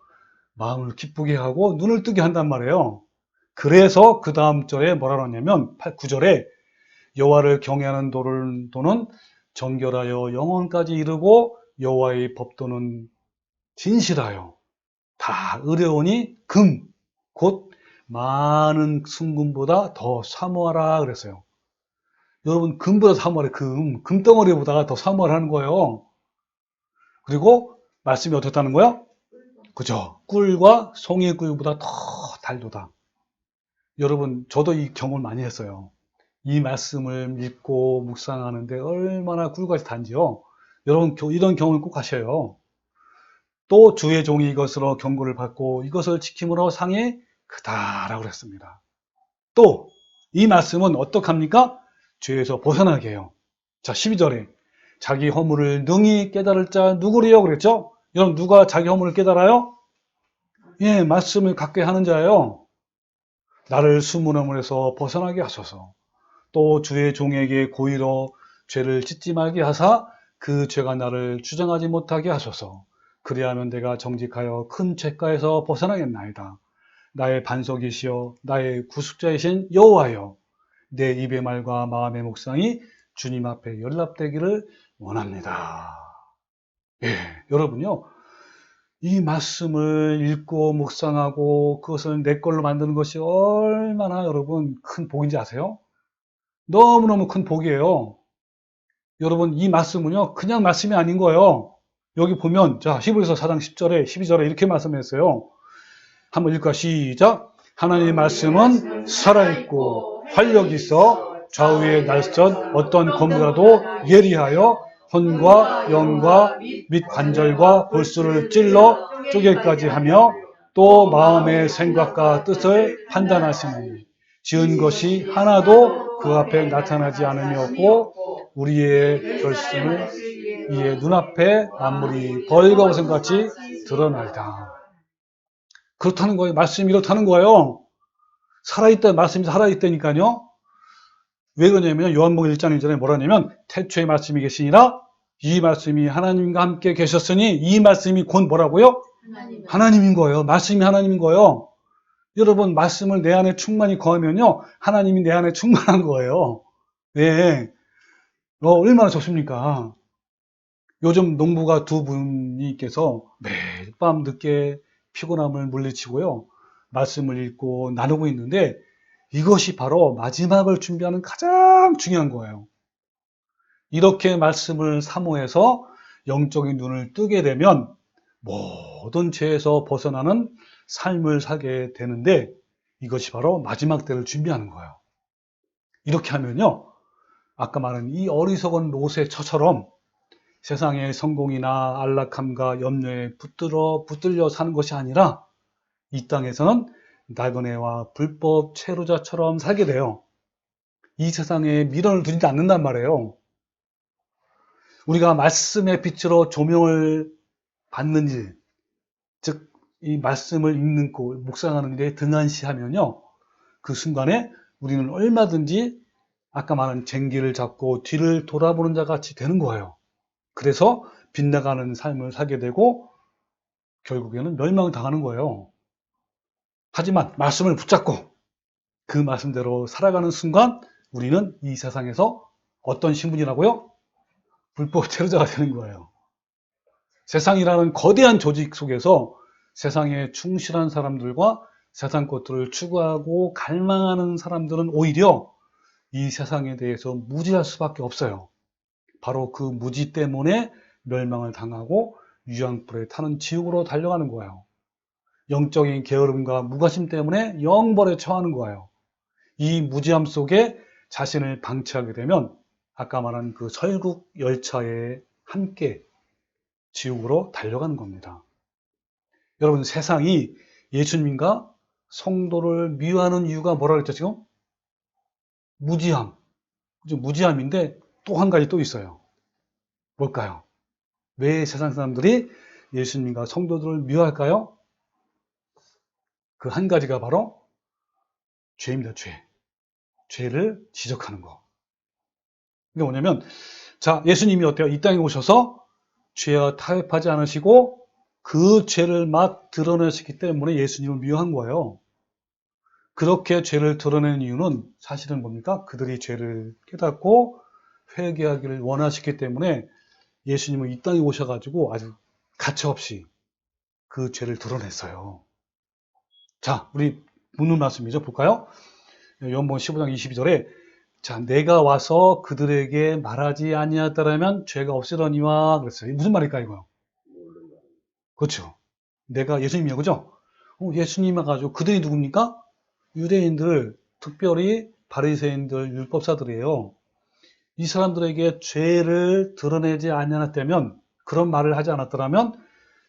마음을 기쁘게 하고 눈을 뜨게 한단 말이에요. 그래서 그 다음 절에 뭐라고 하냐면 9절에 여호와를 경외하는 도는 정결하여 영혼까지 이르고, 여호와의 법도는 진실하여 다 의뢰오니 금, 곧 많은 순금보다 더 사모하라 그랬어요. 여러분, 금보다 사모하래. 금덩어리보다 더 사모하라는 거예요. 그리고 말씀이 어떻다는 거야? 그죠? 꿀과 송이꿀보다 더 달도다. 여러분, 저도 이 경험을 많이 했어요. 이 말씀을 읽고 묵상하는데 얼마나 꿀같이 단지요. 여러분, 이런 경험을 꼭 하셔요. 또 주의 종이 이것으로 경고를 받고 이것을 지킴으로 상이 크다라고 그랬습니다. 또 이 말씀은 어떡합니까? 죄에서 벗어나게 해요. 자, 12절에 자기 허물을 능히 깨달을 자 누구리요? 그랬죠? 여러분, 누가 자기 허물을 깨달아요? 예, 말씀을 갖게 하는 자예요. 나를 숨은 허물에서 벗어나게 하소서. 또 주의 종에게 고의로 죄를 짓지 말게 하사 그 죄가 나를 주장하지 못하게 하소서. 그리하면 내가 정직하여 큰 죄가에서 벗어나겠나이다. 나의 반석이시여 나의 구속자이신 여호와여, 내 입의 말과 마음의 묵상이 주님 앞에 연락되기를 원합니다. 예, 여러분요, 이 말씀을 읽고 묵상하고 그것을 내 걸로 만드는 것이 얼마나 여러분 큰 복인지 아세요? 너무너무 큰 복이에요. 여러분, 이 말씀은요, 그냥 말씀이 아닌 거예요. 여기 보면, 자, 히브리서 4장 10절에, 12절에 이렇게 말씀했어요. 한번 읽을까? 시작. 하나님의 말씀은 살아있고 활력이 있어 좌우의 날선 어떤 검보다도 예리하여 혼과 영과 및 관절과 볼수를 찔러 쪼개까지 하며 또 마음의 생각과 뜻을 판단하시니 지은 것이 하나도 그 앞에 나타나지 않음이 없고 우리의 결심을 이에 눈앞에 만물이 벌거벗은같이 드러나리다. 그렇다는 거예요. 말씀이 이렇다는 거예요. 살아있다, 말씀이 살아있다니까요. 왜 그러냐면 요한복음 1장 1절에 뭐라냐면 태초에 말씀이 계시니라 이 말씀이 하나님과 함께 계셨으니 이 말씀이 곧 뭐라고요? 하나님인 거예요. 말씀이 하나님인 거예요. 여러분, 말씀을 내 안에 충만히 거하면요, 하나님이 내 안에 충만한 거예요. 네. 얼마나 좋습니까? 요즘 농부가 두 분이께서 매일 밤 늦게 피곤함을 물리치고요, 말씀을 읽고 나누고 있는데 이것이 바로 마지막을 준비하는 가장 중요한 거예요. 이렇게 말씀을 사모해서 영적인 눈을 뜨게 되면 모든 죄에서 벗어나는 삶을 살게 되는데 이것이 바로 마지막 때를 준비하는 거예요. 이렇게 하면요, 아까 말한 이 어리석은 롯의 처처럼 세상의 성공이나 안락함과 염려에 붙들려 사는 것이 아니라 이 땅에서는 나그네와 불법 체류자처럼 살게 돼요. 이 세상에 미련을 두지 않는단 말이에요. 우리가 말씀의 빛으로 조명을 받는 일, 즉 이 말씀을 읽는 꼴, 묵상하는 일에 등한시하면요, 그 순간에 우리는 얼마든지 아까 말한 쟁기를 잡고 뒤를 돌아보는 자 같이 되는 거예요. 그래서 빗나가는 삶을 살게 되고 결국에는 멸망을 당하는 거예요. 하지만 말씀을 붙잡고 그 말씀대로 살아가는 순간 우리는 이 세상에서 어떤 신분이라고요? 불법 체류자가 되는 거예요. 세상이라는 거대한 조직 속에서 세상에 충실한 사람들과 세상 것들을 추구하고 갈망하는 사람들은 오히려 이 세상에 대해서 무지할 수밖에 없어요. 바로 그 무지 때문에 멸망을 당하고 유황불에 타는 지옥으로 달려가는 거예요. 영적인 게으름과 무관심 때문에 영벌에 처하는 거예요. 이 무지함 속에 자신을 방치하게 되면 아까 말한 그 설국 열차에 함께 지옥으로 달려가는 겁니다. 여러분, 세상이 예수님과 성도를 미워하는 이유가 뭐라 그랬죠, 지금? 무지함. 무지함인데 또 한 가지 또 있어요. 뭘까요? 왜 세상 사람들이 예수님과 성도들을 미워할까요? 그 한 가지가 바로 죄입니다, 죄. 죄를 지적하는 거. 이게 뭐냐면, 자, 예수님이 어때요? 이 땅에 오셔서 죄와 타협하지 않으시고 그 죄를 막 드러내시기 때문에 예수님을 미워한 거예요. 그렇게 죄를 드러내는 이유는 사실은 뭡니까? 그들이 죄를 깨닫고 회개하기를 원하시기 때문에 예수님은 이 땅에 오셔가지고 아주 가차없이 그 죄를 드러냈어요. 자, 우리 묻는 말씀이죠. 볼까요? 요한복음 15장 22절에 자, 내가 와서 그들에게 말하지 아니하더라면 죄가 없으려니와 그랬어요. 무슨 말일까 이거요? 그렇죠. 내가 예수님이요, 그죠? 예수님 와가지고 그들이 누굽니까? 유대인들, 특별히 바리새인들, 율법사들이에요. 이 사람들에게 죄를 드러내지 않았다면, 그런 말을 하지 않았더라면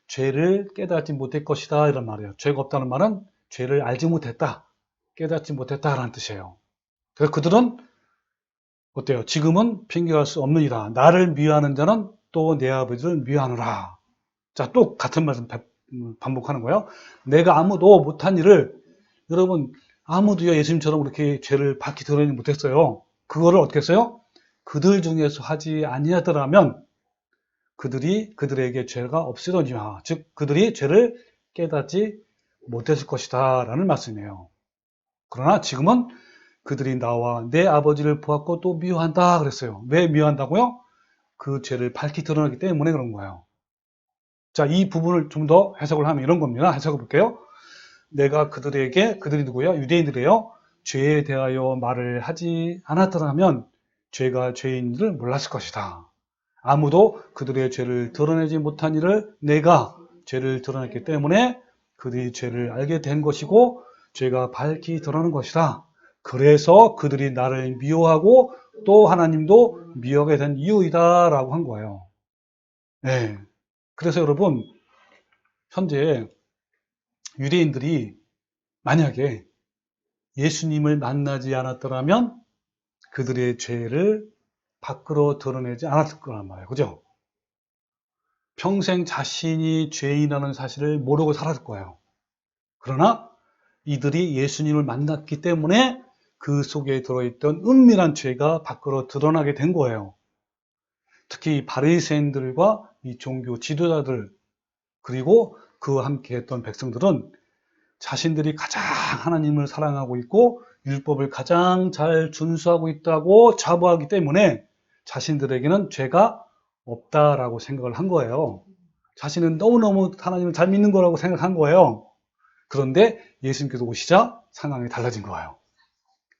죄를 깨닫지 못할 것이다 이런 말이에요. 죄가 없다는 말은 죄를 알지 못했다, 깨닫지 못했다라는 뜻이에요. 그래서 그들은 어때요? 지금은 핑계할 수 없느니라. 나를 미워하는 자는 또 내 아버지를 미워하노라. 자, 또 같은 말씀 반복하는 거예요. 내가 아무도 못한 일을, 여러분, 아무도요 예수님처럼 그렇게 죄를 밝히 드러내지 못했어요. 그거를 어떻게 했어요? 그들 중에서 하지 아니하더라면 그들에게 죄가 없으려니와, 즉 그들이 죄를 깨닫지 못했을 것이다 라는 말씀이에요. 그러나 지금은 그들이 나와 내 아버지를 보았고 또 미워한다 그랬어요. 왜 미워한다고요? 그 죄를 밝히 드러나기 때문에 그런 거예요. 자, 이 부분을 좀 더 해석을 하면 이런 겁니다. 해석해 볼게요. 내가 그들이 누구예요? 유대인들이에요. 죄에 대하여 말을 하지 않았더라면 죄가 죄인들을 몰랐을 것이다. 아무도 그들의 죄를 드러내지 못한 일을 내가 죄를 드러냈기 때문에 그들이 죄를 알게 된 것이고 죄가 밝히 드러나는 것이다. 그래서 그들이 나를 미워하고 또 하나님도 미워하게 된 이유이다 라고 한 거예요. 네. 그래서 여러분, 현재 유대인들이 만약에 예수님을 만나지 않았더라면 그들의 죄를 밖으로 드러내지 않았을 거란 말이에요. 그죠? 평생 자신이 죄인이라는 사실을 모르고 살았을 거예요. 그러나 이들이 예수님을 만났기 때문에 그 속에 들어있던 은밀한 죄가 밖으로 드러나게 된 거예요. 특히 바리새인들과 이 종교 지도자들, 그리고 그와 함께 했던 백성들은 자신들이 가장 하나님을 사랑하고 있고 율법을 가장 잘 준수하고 있다고 자부하기 때문에 자신들에게는 죄가 없다라고 생각을 한 거예요. 자신은 너무너무 하나님을 잘 믿는 거라고 생각한 거예요. 그런데 예수님께서 오시자 상황이 달라진 거예요.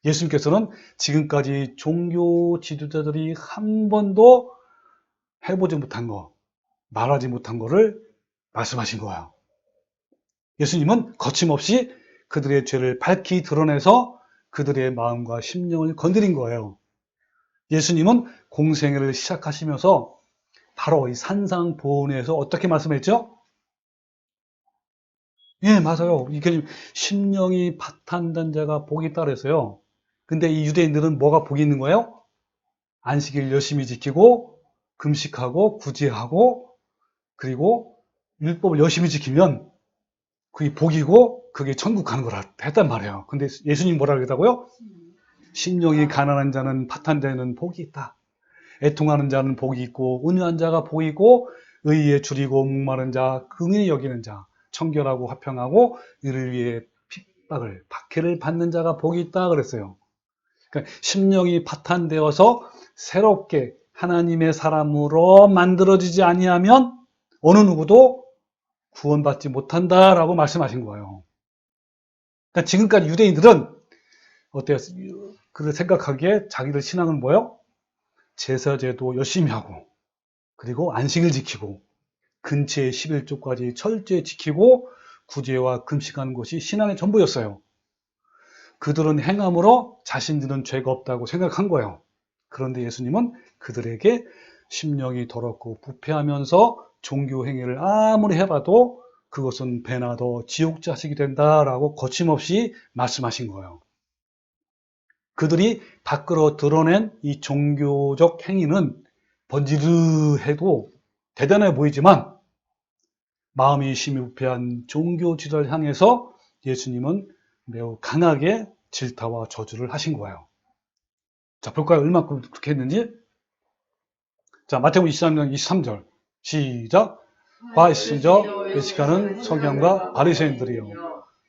예수님께서는 지금까지 종교 지도자들이 한 번도 해보지 못한 거, 말하지 못한 거를 말씀하신 거예요. 예수님은 거침없이 그들의 죄를 밝히 드러내서 그들의 마음과 심령을 건드린 거예요. 예수님은 공생애를 시작하시면서 바로 이 산상보훈에서 어떻게 말씀했죠? 예, 맞아요. 이게 심령이 파탄된 자가 복이 있다 그랬어요. 근데 이 유대인들은 뭐가 복이 있는 거예요? 안식일 열심히 지키고 금식하고 구제하고 그리고 율법을 열심히 지키면 그게 복이고 그게 천국 가는 거라 했단 말이에요. 근데 예수님 뭐라 그랬다고요? 심령이 가난한 자는 파탄되는 복이 있다. 애통하는 자는 복이 있고 온유한 자가 복이 있고 의에 줄이고 목마른 자, 긍휼히 여기는 자, 청결하고 화평하고 이를 위해 핍박을, 박해를 받는 자가 복이 있다 그랬어요. 그러니까 심령이 파탄되어서 새롭게 하나님의 사람으로 만들어지지 아니하면 어느 누구도 구원받지 못한다라고 말씀하신 거예요. 그러니까 지금까지 유대인들은 어때요? 그를 생각하기에 자기들 신앙은 뭐예요? 제사제도 열심히 하고 그리고 안식을 지키고 근처의 11조까지 철저히 지키고 구제와 금식하는 것이 신앙의 전부였어요. 그들은 행함으로 자신들은 죄가 없다고 생각한 거예요. 그런데 예수님은 그들에게 심령이 더럽고 부패하면서 종교 행위를 아무리 해봐도 그것은 배나 더 지옥 자식이 된다라고 거침없이 말씀하신 거예요. 그들이 밖으로 드러낸 이 종교적 행위는 번지르해도 대단해 보이지만 마음이 심히 부패한 종교 지도를 향해서 예수님은 매우 강하게 질타와 저주를 하신 거예요. 자, 볼까요? 얼마큼 그렇게 했는지? 자, 마태복음 23장 23절. 시작. 화 있으저 외식하는 서기관과 바리새인들이여,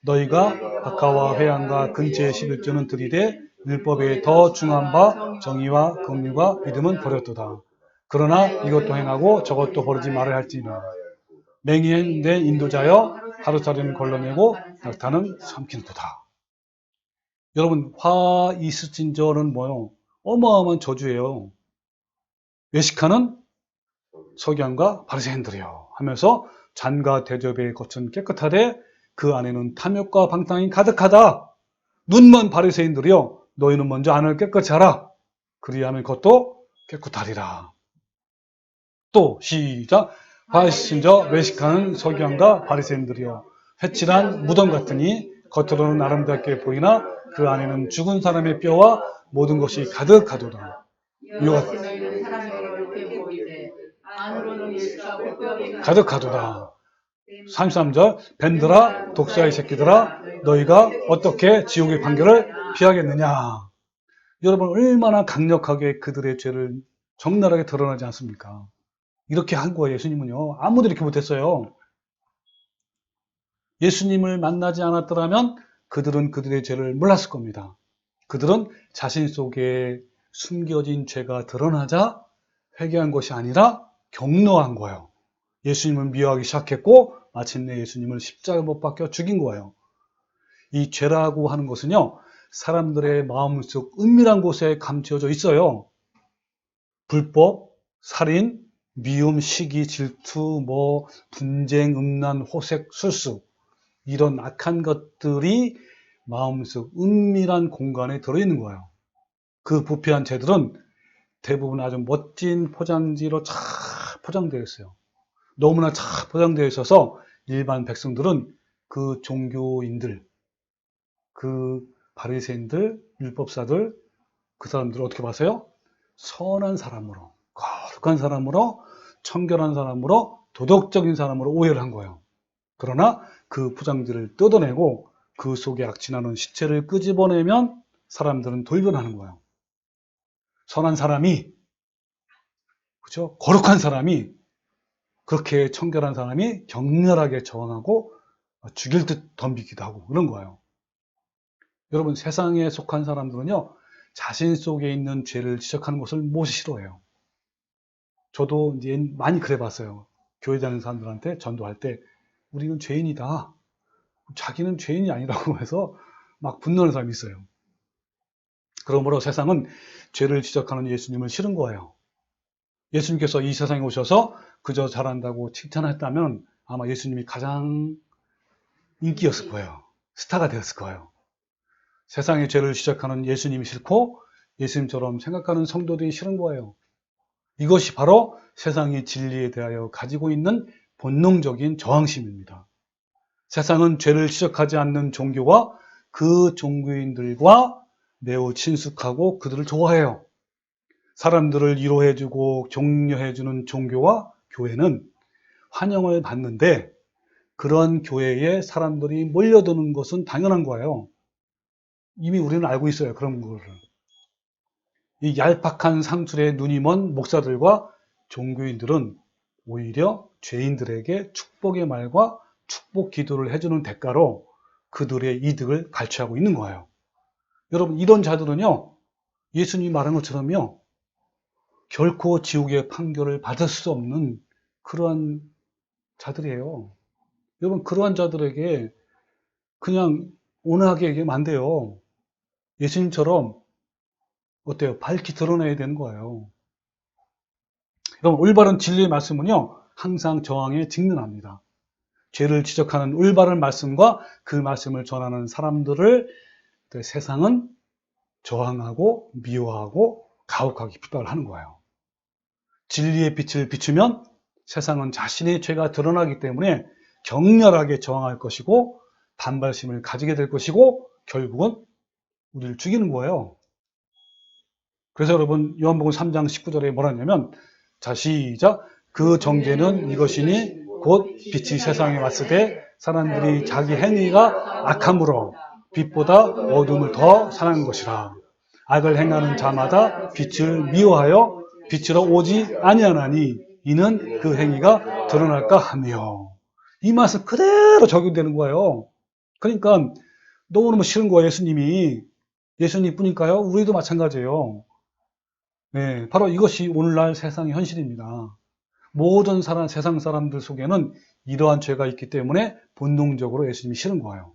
너희가 박하와 회양과 근처의 11조는 들이되 율법에 더 중한 바 정의와 긍휼과 믿음은 버렸도다. 그러나 이것도 행하고 저것도 버리지 말아야 할지니라. 맹인 내 인도자여, 하루살이는 걸러내고 낙타는 삼키는도다. 여러분, 화 있으진저는 뭐요? 어마어마한 저주예요. 외식하는 서기관과 바리새인들이요 하면서 잔과 대접의 겉은 깨끗하되 그 안에는 탐욕과 방탕이 가득하다. 눈먼 바리새인들이요, 너희는 먼저 안을 깨끗이 하라. 그리하면 그것도 깨끗하리라. 또 시작. 화이신저 외식하는 서기관과 바리새인들이요, 회칠한 무덤 같으니 겉으로는 아름답게 보이나 그 안에는 죽은 사람의 뼈와 모든 것이 가득하도다. 가득하도다. 33절. 밴드라 독사의 새끼들아, 너희가 어떻게 지옥의 판결을 피하겠느냐. 여러분, 얼마나 강력하게 그들의 죄를 적나라하게 드러나지 않습니까? 이렇게 한 거예요. 예수님은요, 아무도 이렇게 못했어요. 예수님을 만나지 않았더라면 그들은 그들의 죄를 몰랐을 겁니다. 그들은 자신 속에 숨겨진 죄가 드러나자 회개한 것이 아니라 격노한 거예요. 예수님을 미워하기 시작했고 마침내 예수님을 십자가에 못 박혀 죽인 거예요. 이 죄라고 하는 것은요, 사람들의 마음속 은밀한 곳에 감춰져 있어요. 불법, 살인, 미움, 시기, 질투, 분쟁, 음란, 호색, 술수, 이런 악한 것들이 마음속 은밀한 공간에 들어있는 거예요. 그 부패한 죄들은 대부분 아주 멋진 포장지로 잘 포장되어 있어요. 너무나 잘 포장되어 있어서 일반 백성들은 그 종교인들, 그 바리새인들, 율법사들, 그 사람들을 어떻게 봤어요? 선한 사람으로, 거룩한 사람으로, 청결한 사람으로, 도덕적인 사람으로 오해를 한 거예요. 그러나 그 포장지를 뜯어내고 그 속에 악취나는 시체를 끄집어내면 사람들은 돌변하는 거예요. 선한 사람이, 그죠? 거룩한 사람이, 그렇게 청결한 사람이 격렬하게 저항하고 죽일 듯 덤비기도 하고 그런 거예요. 여러분, 세상에 속한 사람들은요, 자신 속에 있는 죄를 지적하는 것을 못 싫어해요. 저도 이제 많이 그래 봤어요. 교회 다니는 사람들한테 전도할 때, 우리는 죄인이다. 자기는 죄인이 아니라고 해서 막 분노하는 사람이 있어요. 그러므로 세상은 죄를 지적하는 예수님을 싫은 거예요. 예수님께서 이 세상에 오셔서 그저 잘한다고 칭찬했다면 아마 예수님이 가장 인기였을 거예요. 스타가 되었을 거예요. 세상의 죄를 지적하는 예수님이 싫고 예수님처럼 생각하는 성도들이 싫은 거예요. 이것이 바로 세상이 진리에 대하여 가지고 있는 본능적인 저항심입니다. 세상은 죄를 지적하지 않는 종교와 그 종교인들과 매우 친숙하고 그들을 좋아해요. 사람들을 위로해주고 격려해주는 종교와 교회는 환영을 받는데 그런 교회에 사람들이 몰려드는 것은 당연한 거예요. 이미 우리는 알고 있어요. 그런 거를. 이 얄팍한 상술에 눈이 먼 목사들과 종교인들은 오히려 죄인들에게 축복의 말과 축복 기도를 해주는 대가로 그들의 이득을 갈취하고 있는 거예요. 여러분, 이런 자들은요, 예수님이 말한 것처럼요, 결코 지옥의 판결을 받을 수 없는 그러한 자들이에요. 여러분, 그러한 자들에게 그냥 온화하게 얘기하면 안 돼요. 예수님처럼 어때요? 밝히 드러내야 되는 거예요. 그럼 올바른 진리의 말씀은요, 항상 저항에 직면합니다. 죄를 지적하는 올바른 말씀과 그 말씀을 전하는 사람들을 세상은 저항하고 미워하고 가혹하게 비판을 하는 거예요. 진리의 빛을 비추면 세상은 자신의 죄가 드러나기 때문에 격렬하게 저항할 것이고 반발심을 가지게 될 것이고 결국은 우리를 죽이는 거예요. 그래서 여러분 요한복음 3장 19절에 뭐라 하냐면 자 시작 그 정죄는 이것이니 곧 빛이 세상에 왔을 때 사람들이 자기 행위가 악함으로 빛보다 어둠을 더 사랑한 것이라. 악을 행하는 자마다 빛을 미워하여 빛으로 오지 아니하나니 이는 그 행위가 드러날까 하며. 이 말씀 그대로 적용되는 거예요. 그러니까 너무너무 싫은 거예요. 예수님 뿐일까요? 우리도 마찬가지예요. 네, 바로 이것이 오늘날 세상의 현실입니다. 모든 세상 사람들 속에는 이러한 죄가 있기 때문에 본능적으로 예수님이 싫은 거예요.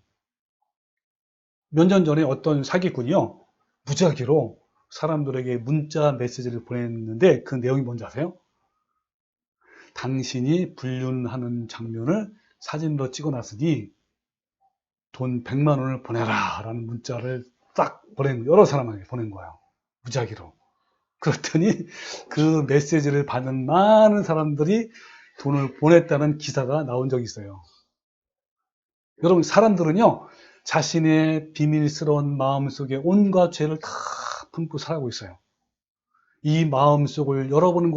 몇 년 전에 어떤 사기꾼이요, 무작위로 사람들에게 문자 메시지를 보냈는데 그 내용이 뭔지 아세요? 당신이 불륜하는 장면을 사진으로 찍어놨으니 돈 100만 원을 보내라 라는 문자를 딱 여러 사람에게 보낸 거예요. 무작위로. 그랬더니 그 메시지를 받은 많은 사람들이 돈을 보냈다는 기사가 나온 적이 있어요. 여러분, 사람들은요, 자신의 비밀스러운 마음속에 온갖 죄를 다 품고 살아가고 있어요. 이 마음속을 열어보는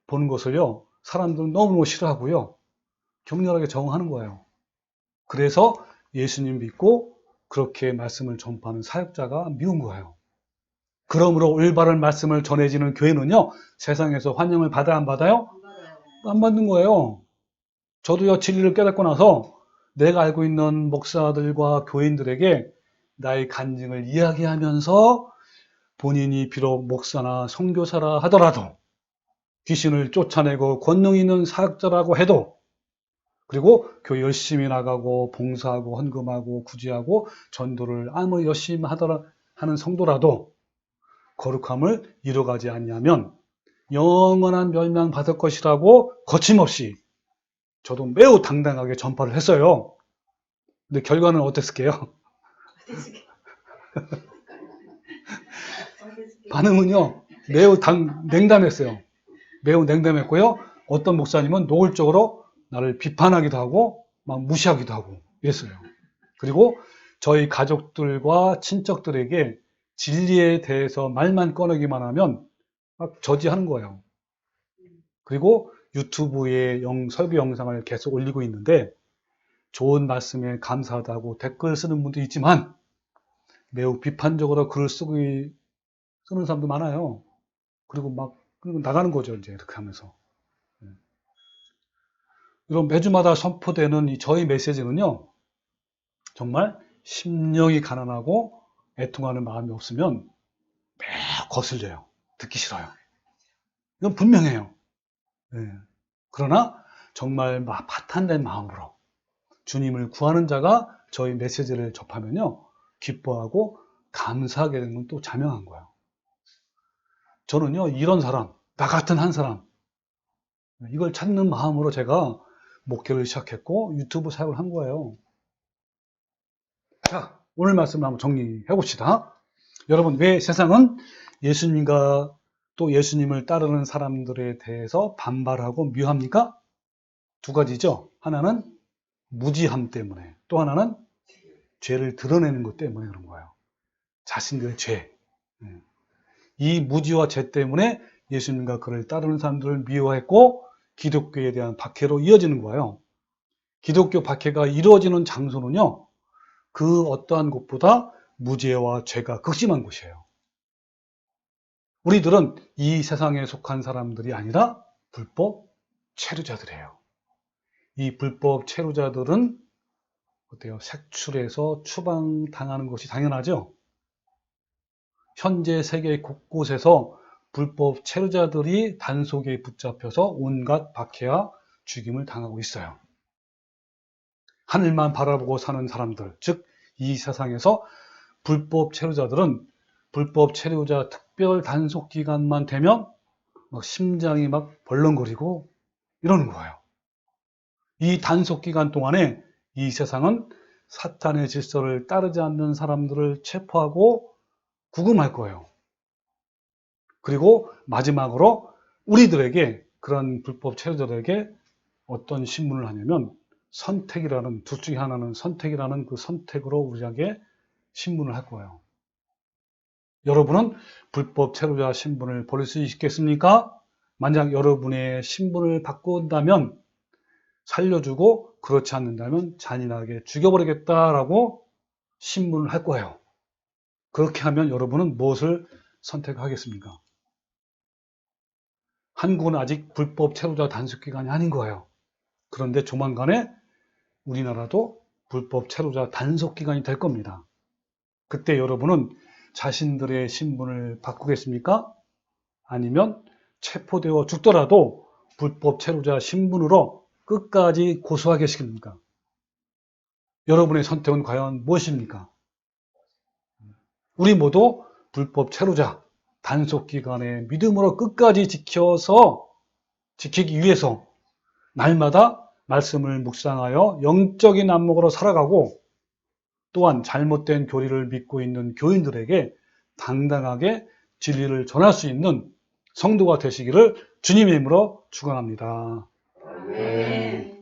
보는 것을요, 사람들은 너무너무 싫어하고요, 격렬하게 저항하는 거예요. 그래서 예수님 믿고 그렇게 말씀을 전파하는 사역자가 미운 거예요. 그러므로 올바른 말씀을 전해지는 교회는요, 세상에서 환영을 받아야 안 받아요? 안 받는 거예요. 저도요, 진리를 깨닫고 나서 내가 알고 있는 목사들과 교인들에게 나의 간증을 이야기하면서 본인이 비록 목사나 선교사라 하더라도 귀신을 쫓아내고 권능 있는 사역자라고 해도 그리고 교회 열심히 나가고 봉사하고 헌금하고 구제하고 전도를 아무리 열심히 하는 성도라도 거룩함을 이뤄가지 않냐면 영원한 멸망 받을 것이라고 거침없이 저도 매우 당당하게 전파를 했어요. 근데 결과는 어땠을게요? 반응은요, 매우 냉담했어요. 매우 냉담했고요. 어떤 목사님은 노골적으로 나를 비판하기도 하고 막 무시하기도 하고 이랬어요. 그리고 저희 가족들과 친척들에게 진리에 대해서 말만 꺼내기만 하면 막 저지하는 거예요. 그리고 유튜브에 설교 영상을 계속 올리고 있는데 좋은 말씀에 감사하다고 댓글 쓰는 분도 있지만 매우 비판적으로 글을 쓰는 사람도 많아요. 그리고 나가는 거죠, 이제 이렇게 하면서. 이런 매주마다 선포되는 저희 메시지는요, 정말 심령이 가난하고 애통하는 마음이 없으면 매우 거슬려요. 듣기 싫어요. 이건 분명해요. 네. 그러나 정말 파탄된 마음으로 주님을 구하는 자가 저희 메시지를 접하면요, 기뻐하고 감사하게 되는 건 또 자명한 거예요. 저는요, 이런 사람, 나 같은 한 사람, 이걸 찾는 마음으로 제가 목회를 시작했고 유튜브 사역을 한 거예요. 자, 오늘 말씀을 한번 정리해 봅시다. 여러분, 왜 세상은 예수님과 또 예수님을 따르는 사람들에 대해서 반발하고 미워합니까? 두 가지죠. 하나는 무지함 때문에, 또 하나는 죄를 드러내는 것 때문에 그런 거예요. 자신들의 죄. 이 무지와 죄 때문에 예수님과 그를 따르는 사람들을 미워했고 기독교에 대한 박해로 이어지는 거예요. 기독교 박해가 이루어지는 장소는요, 그 어떠한 곳보다 무죄와 죄가 극심한 곳이에요. 우리들은 이 세상에 속한 사람들이 아니라 불법 체류자들이에요. 이 불법 체류자들은 어때요? 색출해서 추방당하는 것이 당연하죠. 현재 세계 곳곳에서 불법 체류자들이 단속에 붙잡혀서 온갖 박해와 죽임을 당하고 있어요. 하늘만 바라보고 사는 사람들, 즉 이 세상에서 불법 체류자들은 불법 체류자 특별 단속 기간만 되면 막 심장이 막 벌렁거리고 이러는 거예요. 이 단속 기간 동안에 이 세상은 사탄의 질서를 따르지 않는 사람들을 체포하고 구금할 거예요. 그리고 마지막으로 우리들에게, 그런 불법 체류자들에게 어떤 신문을 하냐면 선택이라는, 둘 중에 하나는 선택이라는 그 선택으로 우리에게 신문을 할 거예요. 여러분은 불법 체류자 신분을 버릴 수 있겠습니까? 만약 여러분의 신분을 바꾼다면 살려주고, 그렇지 않는다면 잔인하게 죽여버리겠다라고 신문을 할 거예요. 그렇게 하면 여러분은 무엇을 선택하겠습니까? 한국은 아직 불법 체류자 단속 기간이 아닌 거예요. 그런데 조만간에 우리나라도 불법 체류자 단속 기간이 될 겁니다. 그때 여러분은 자신들의 신분을 바꾸겠습니까? 아니면 체포되어 죽더라도 불법 체류자 신분으로 끝까지 고수하겠습니까? 여러분의 선택은 과연 무엇입니까? 우리 모두 불법 체류자 단속 기간에 믿음으로 끝까지 지키기 위해서 날마다 말씀을 묵상하여 영적인 안목으로 살아가고, 또한 잘못된 교리를 믿고 있는 교인들에게 당당하게 진리를 전할 수 있는 성도가 되시기를 주님의 이름으로 축원합니다. 아멘.